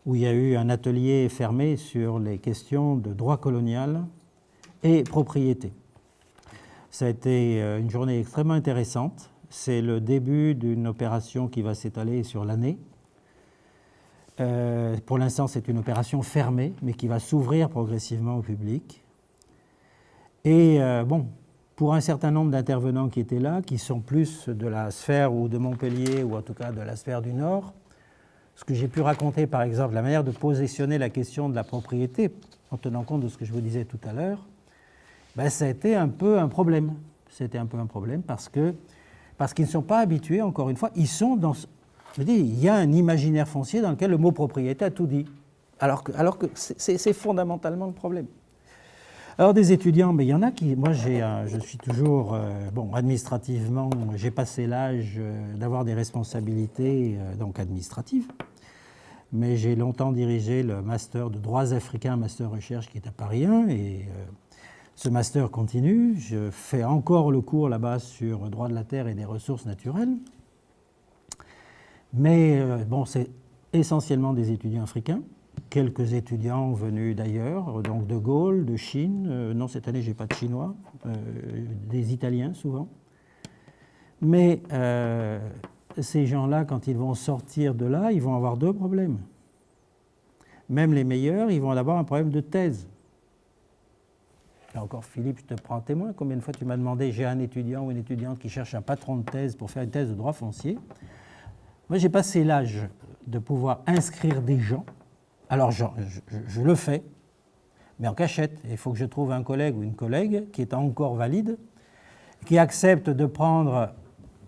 où il y a eu un atelier fermé sur les questions de droit colonial et propriété. Ça a été une journée extrêmement intéressante. C'est le début d'une opération qui va s'étaler sur l'année. Pour l'instant, c'est une opération fermée, mais qui va s'ouvrir progressivement au public. Et pour un certain nombre d'intervenants qui étaient là, qui sont plus de la sphère ou de Montpellier, ou en tout cas de la sphère du Nord, ce que j'ai pu raconter, par exemple, la manière de positionner la question de la propriété, en tenant compte de ce que je vous disais tout à l'heure, ça a été un peu un problème. C'était un peu un problème parce qu'ils ne sont pas habitués, encore une fois, ils sont dans... Je dis, il y a un imaginaire foncier dans lequel le mot propriété a tout dit, alors que c'est fondamentalement le problème. Alors des étudiants, mais il y en a qui... Moi, je suis toujours... administrativement, j'ai passé l'âge d'avoir des responsabilités donc administratives, mais j'ai longtemps dirigé le master de droits africains, master recherche qui est à Paris 1, et ce master continue. Je fais encore le cours là-bas sur le droit de la terre et des ressources naturelles. Mais c'est essentiellement des étudiants africains, quelques étudiants venus d'ailleurs, donc de Gaulle, de Chine, non cette année j'ai pas de Chinois, des Italiens souvent. Mais ces gens-là, quand ils vont sortir de là, ils vont avoir deux problèmes. Même les meilleurs, ils vont avoir un problème de thèse. Là encore, Philippe, je te prends témoin. Combien de fois tu m'as demandé, j'ai un étudiant ou une étudiante qui cherche un patron de thèse pour faire une thèse de droit foncier. Moi, j'ai passé l'âge de pouvoir inscrire des gens. Alors, je le fais, mais en cachette. Il faut que je trouve un collègue ou une collègue qui est encore valide, qui accepte de prendre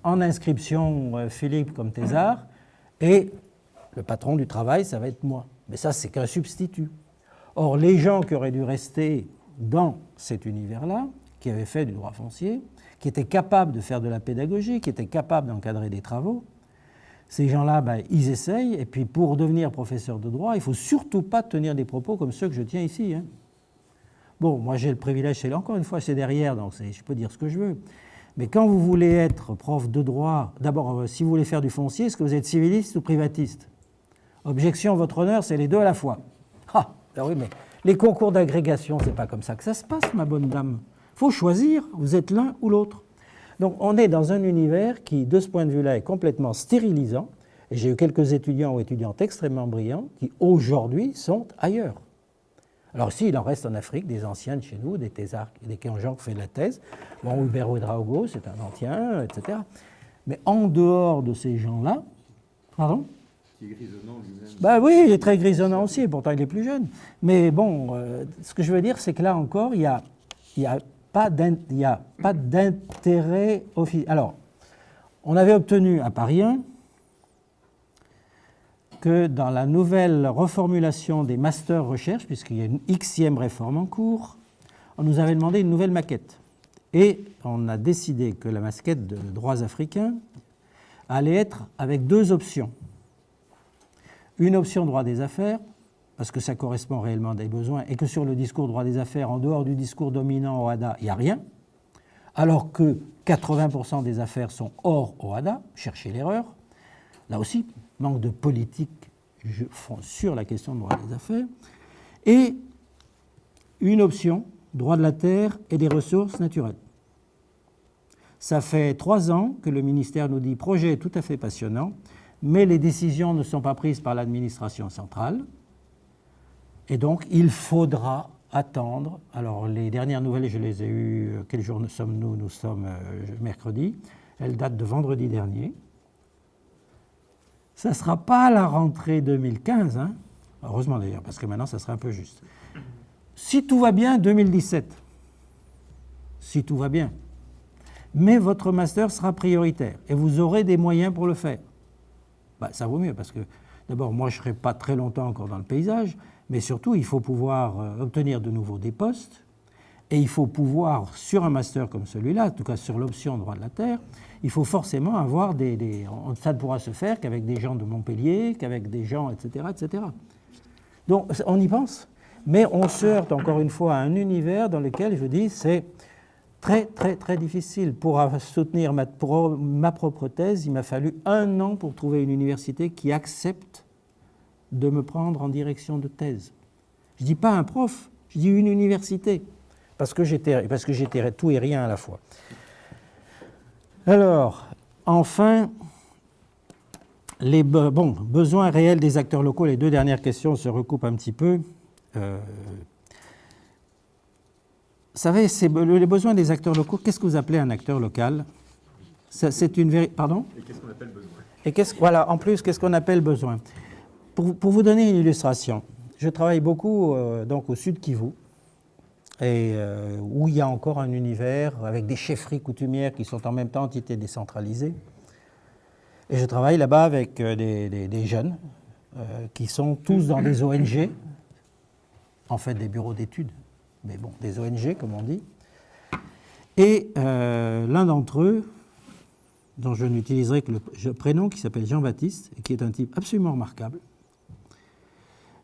en inscription Philippe comme thésard, et le patron du travail, ça va être moi. Mais ça, c'est qu'un substitut. Or, les gens qui auraient dû rester dans cet univers-là, qui avaient fait du droit foncier, qui étaient capables de faire de la pédagogie, qui étaient capables d'encadrer des travaux, ces gens-là, ils essayent, et puis pour devenir professeur de droit, il ne faut surtout pas tenir des propos comme ceux que je tiens ici. Hein. Bon, moi j'ai le privilège, encore une fois, c'est derrière, donc je peux dire ce que je veux. Mais quand vous voulez être prof de droit, d'abord, si vous voulez faire du foncier, est-ce que vous êtes civiliste ou privatiste? Objection, votre honneur, c'est les deux à la fois. Ah, ben oui, mais les concours d'agrégation, c'est pas comme ça que ça se passe, ma bonne dame. Il faut choisir, vous êtes l'un ou l'autre. Donc on est dans un univers qui, de ce point de vue-là, est complètement stérilisant. Et j'ai eu quelques étudiants ou étudiantes extrêmement brillants qui, aujourd'hui, sont ailleurs. Alors si, il en reste en Afrique, des anciens de chez nous, des thésards, des gens qui ont fait de la thèse. Bon, Hubert Ouedraogo, c'est un ancien, etc. Mais en dehors de ces gens-là... Pardon ? Qui est grisonnant lui-même. Ben oui, il est très grisonnant aussi, pourtant il est plus jeune. Mais bon, ce que je veux dire, c'est que là encore, il y a pas d'intérêt officiel. Alors, on avait obtenu à Paris 1 que dans la nouvelle reformulation des masters recherche, puisqu'il y a une Xème réforme en cours, on nous avait demandé une nouvelle maquette. Et on a décidé que la maquette de droits africains allait être avec 2 options. Une option droit des affaires, parce que ça correspond réellement à des besoins, et que sur le discours droit des affaires, en dehors du discours dominant OHADA, il n'y a rien, alors que 80% des affaires sont hors OHADA, cherchez l'erreur. Là aussi, manque de politique sur la question de droit des affaires. Et une option, droit de la terre et des ressources naturelles. Ça fait 3 ans que le ministère nous dit « projet tout à fait passionnant, mais les décisions ne sont pas prises par l'administration centrale. Et donc, il faudra attendre. » Alors, les dernières nouvelles, je les ai eues. Quel jour sommes-nous ? Nous sommes mercredi. Elles datent de vendredi dernier. Ça ne sera pas la rentrée 2015, hein. Heureusement d'ailleurs, parce que maintenant, ça sera un peu juste. Si tout va bien, 2017. Si tout va bien. Mais votre master sera prioritaire et vous aurez des moyens pour le faire. Ça vaut mieux parce que, d'abord, moi, je ne serai pas très longtemps encore dans le paysage, mais surtout, il faut pouvoir obtenir de nouveau des postes et il faut pouvoir, sur un master comme celui-là, en tout cas sur l'option droit de la terre, il faut forcément avoir ça ne pourra se faire qu'avec des gens de Montpellier, qu'avec des gens, etc., etc. Donc, on y pense, mais on se heurte encore une fois à un univers dans lequel, je dis, c'est très, très, très difficile. Pour soutenir ma propre thèse, il m'a fallu 1 an pour trouver une université qui accepte de me prendre en direction de thèse. Je ne dis pas un prof, je dis une université, parce que j'étais tout et rien à la fois. Alors, enfin, les besoins réels des acteurs locaux, les 2 dernières questions se recoupent un petit peu. Vous savez, les besoins des acteurs locaux, qu'est-ce que vous appelez un acteur local ? C'est une Pardon ? Et qu'est-ce qu'on appelle besoin ? Et voilà, en plus, qu'est-ce qu'on appelle besoin ? Pour vous donner une illustration, je travaille beaucoup donc au Sud Kivu, et où il y a encore un univers avec des chefferies coutumières qui sont en même temps entités décentralisées. Et je travaille là-bas avec des jeunes qui sont tous dans des ONG, en fait des bureaux d'études, mais bon, des ONG comme on dit. Et l'un d'entre eux, dont je n'utiliserai que le prénom, qui s'appelle Jean-Baptiste, et qui est un type absolument remarquable.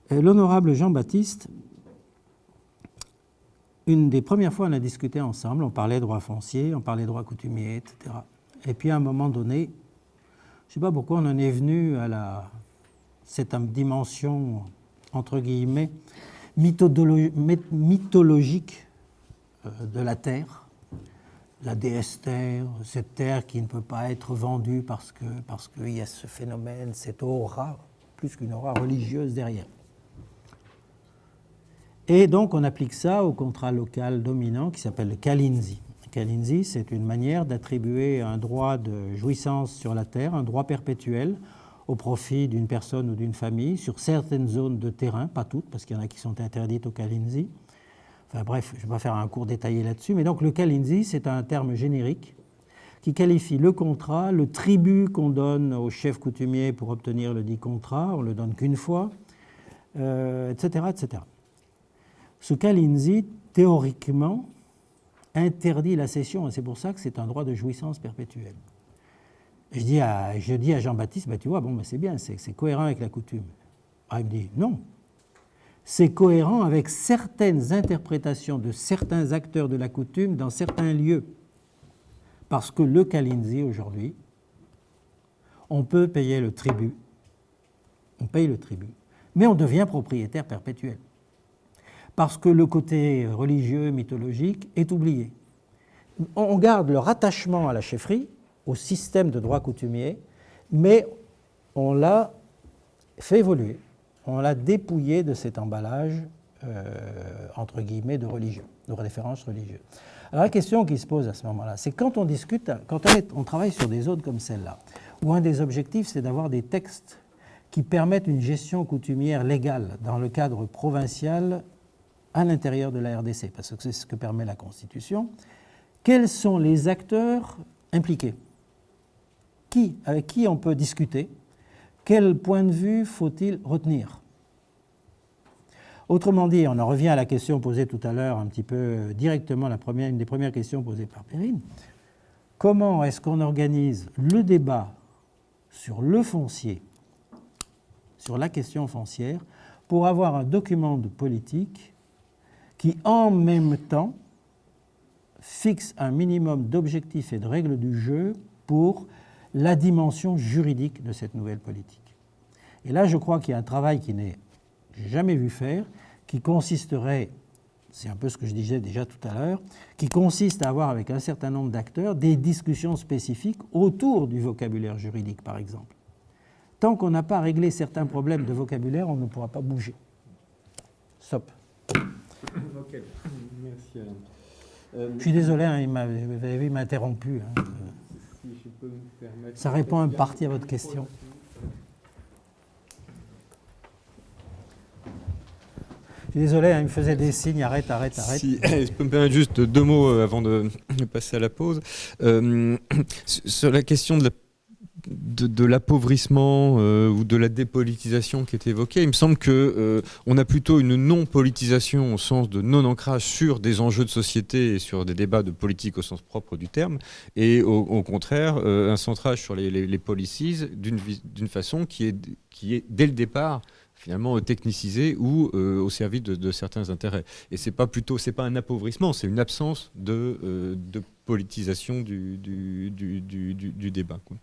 L'honorable Jean-Baptiste, une des premières fois on a discuté ensemble, on parlait droit foncier, on parlait droit coutumier, etc. Et puis à un moment donné, je ne sais pas pourquoi on en est venu à cette dimension, entre guillemets, mythologique de la terre, la déesse terre, cette terre qui ne peut pas être vendue parce qu'il y a ce phénomène, cette aura, plus qu'une aura religieuse derrière. Et donc on applique ça au contrat local dominant qui s'appelle le Kalinzi. Le Kalinzi, c'est une manière d'attribuer un droit de jouissance sur la terre, un droit perpétuel au profit d'une personne ou d'une famille sur certaines zones de terrain, pas toutes, parce qu'il y en a qui sont interdites au Kalinzi. Enfin bref, je ne vais pas faire un cours détaillé là-dessus, mais donc le Kalinzi, c'est un terme générique qui qualifie le contrat, le tribut qu'on donne au chef coutumier pour obtenir le dit contrat, on ne le donne qu'une fois, etc., etc. Ce Kalinzi, théoriquement, interdit la cession, et c'est pour ça que c'est un droit de jouissance perpétuelle. Je dis à Jean-Baptiste, tu vois, c'est bien, c'est cohérent avec la coutume. Il me dit, non, c'est cohérent avec certaines interprétations de certains acteurs de la coutume dans certains lieux. Parce que le Kalinzi, aujourd'hui, on peut payer le tribut, mais on devient propriétaire perpétuel. Parce que le côté religieux, mythologique est oublié. On garde le rattachement à la chefferie, au système de droit coutumier, mais on l'a fait évoluer, on l'a dépouillé de cet emballage, entre guillemets, de religieux, de référence religieuse. Alors la question qui se pose à ce moment-là, c'est quand on discute, quand on travaille sur des zones comme celle-là, où un des objectifs, c'est d'avoir des textes qui permettent une gestion coutumière légale dans le cadre provincial à l'intérieur de la RDC, parce que c'est ce que permet la Constitution. Quels sont les acteurs impliqués ? Avec qui on peut discuter ? quel point de vue faut-il retenir? Autrement dit, on en revient à la question posée tout à l'heure, un petit peu directement, une des premières questions posées par Perrine. Comment est-ce qu'on organise le débat sur le foncier, sur la question foncière, pour avoir un document de politique qui, en même temps, fixe un minimum d'objectifs et de règles du jeu pour la dimension juridique de cette nouvelle politique. Et là, je crois qu'il y a un travail qui n'est jamais vu faire, qui consisterait, c'est un peu ce que je disais déjà tout à l'heure, qui consiste à avoir avec un certain nombre d'acteurs des discussions spécifiques autour du vocabulaire juridique, par exemple. Tant qu'on n'a pas réglé certains problèmes de vocabulaire, on ne pourra pas bouger. Stop. Ok, merci Alain. Je suis désolé, hein, vous avez vu, il m'a interrompu. Hein. Si je peux me permettre... Ça répond en partie à votre question. Je suis désolé, hein, il me faisait des signes, arrête. Si je peux me permettre juste 2 mots avant de passer à la pause. Sur la question de l'appauvrissement ou de la dépolitisation qui est évoquée, il me semble qu'on a plutôt une non-politisation au sens de non-ancrage sur des enjeux de société et sur des débats de politique au sens propre du terme, et au contraire un centrage sur les policies d'une façon qui est dès le départ finalement technicisé ou au service de certains intérêts. Et c'est pas un appauvrissement, c'est une absence de politisation du débat, quoi.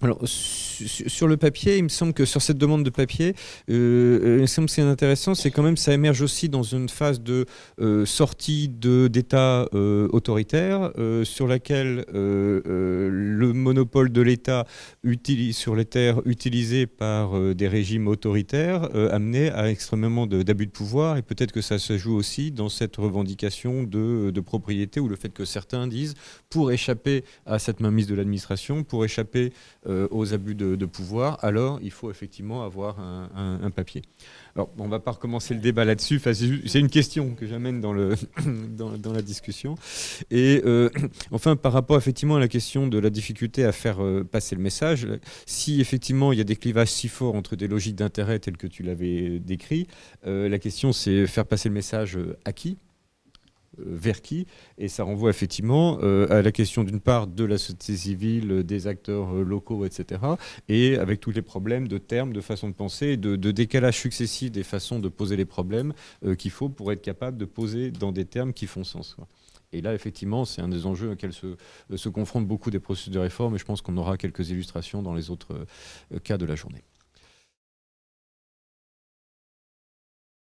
Alors, sur le papier, il me semble que sur cette demande de papier, il me semble que c'est intéressant, c'est quand même, ça émerge aussi dans une phase de sortie d'État autoritaire, sur laquelle le monopole de l'État sur les terres utilisées par des régimes autoritaires amenait à extrêmement d'abus de pouvoir, et peut-être que ça se joue aussi dans cette revendication de propriété, ou le fait que certains disent, pour échapper à cette mainmise de l'administration, pour échapper aux abus de pouvoir, alors il faut effectivement avoir un papier. Alors, on ne va pas recommencer le débat là-dessus, enfin, c'est une question que j'amène dans la discussion. Et enfin, par rapport effectivement à la question de la difficulté à faire passer le message, si effectivement il y a des clivages si forts entre des logiques d'intérêt telles que tu l'avais décrit, la question c'est faire passer le message à qui ? Vers qui, et ça renvoie effectivement à la question d'une part de la société civile, des acteurs locaux, etc., et avec tous les problèmes de termes, de façon de penser, de décalage successif des façons de poser les problèmes qu'il faut pour être capable de poser dans des termes qui font sens, quoi. Et là, effectivement, c'est un des enjeux auxquels se confrontent beaucoup des processus de réforme, et je pense qu'on aura quelques illustrations dans les autres cas de la journée.